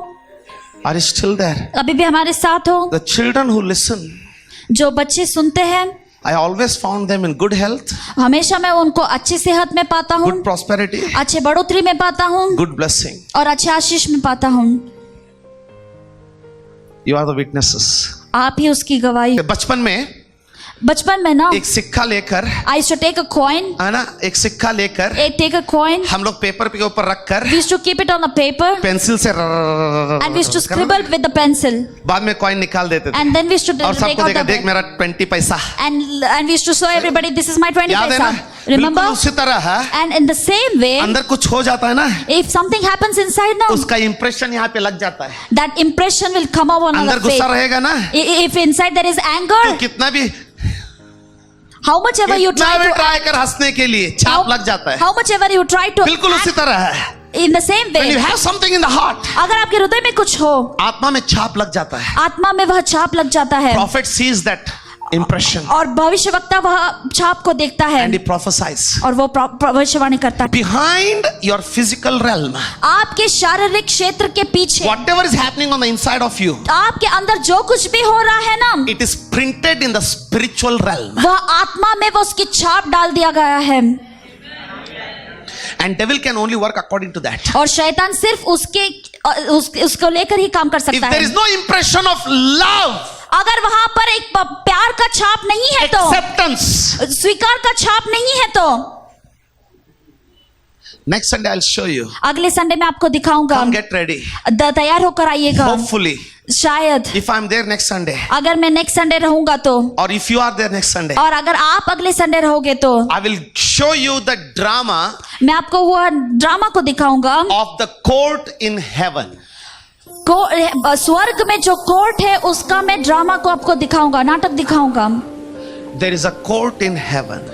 Are you still there? अभी भी हमारे साथ हो? The children who listen, जो बच्चे सुनते हैं, I always found them in good health, हमेशा मैं उनको अच्छी सेहत में पाता हूँ, good prosperity, अच्छे बढ़ोतरी में पाता हूँ good blessing. और अच्छे आशीष में पाता हूँ। You are the witnesses. आप ही उसकी गवाही। बचपन में ना एक सिक्का लेकर, I used to take a coin, है ना, एक सिक्का लेकर take a coin, हम लोग पेपर के ऊपर रखकर we used to keep it on a paper pencil से and we used to scribble with the pencil बाद में कॉइन निकाल देते थे and then we used to और take सबको out देखा, the देख मेरा 20 पैसा। and we used to show everybody this is my 20 याद है ना? paisa. Remember? बिल्कुल उसी तरह है। And in the same way, अंदर कुछ हो जाता है ना, if something happens inside now, उसका इंप्रेशन यहाँ पे लग जाता है। that impression will come out on अंदर our face. गुस्सा रहेगा ना, If inside there is anger, तो कितना भी how much ever you try to try कर हंसने के लिए छाप लग जाता है। how much ever you try to बिल्कुल उसी act तरह है। in the same When you way, have something in the heart, अगर आपके हृदय में कुछ हो, आत्मा में छाप लग जाता है। आत्मा में वह छाप लग जाता है Prophet sees that impression और भविष्यवक्ता वह छाप को देखता है and he prophesies. और वो भविष्यवाणी करता है। Behind your physical realm, आपके शारीरिक क्षेत्र के पीछे, whatever is happening on the inside of you, आपके अंदर जो कुछ भी हो रहा है ना, it is printed in the spiritual realm. वह आत्मा में वो उसकी छाप डाल दिया गया है And devil can only work according to that. और शैतान सिर्फ उसको लेकर ही काम कर If सकता there है। is no impression of love, अगर वहां पर एक प्यार का छाप नहीं है तो, acceptance, स्वीकार का छाप नहीं है Next Sunday I'll show you. अगले संडे में आपको दिखाऊंगा। Come get ready. तैयार होकर आइएगा। Hopefully, शायद if I'm there next Sunday, अगर मैं नेक्स्ट संडे रहूंगा तो, or if you are there next Sunday, और अगर आप अगले संडे रहोगे तो I will show you the drama मैं आपको वो ड्रामा को दिखाऊंगा। of the court in heaven. स्वर्ग में जो कोर्ट है उसका मैं ड्रामा को आपको दिखाऊंगा, नाटक दिखाऊंगा। There is a court in heaven.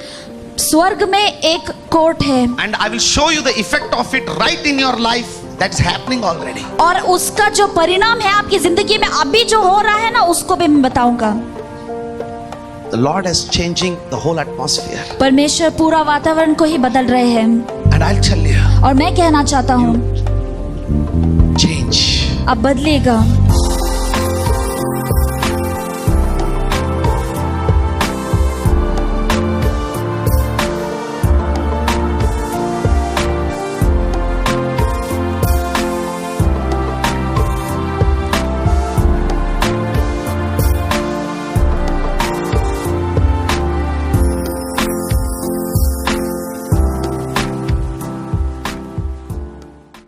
स्वर्ग में एक कोर्ट है And I will show you the effect of it right in your life. That's happening already. और उसका जो परिणाम है आपकी जिंदगी में अभी जो हो रहा है ना, उसको भी मैं बताऊंगा। The Lord is changing the whole atmosphere. परमेश्वर पूरा वातावरण को ही बदल रहे हैं। And I'll tell you, और मैं कहना चाहता हूँ change. अब बदलेगा।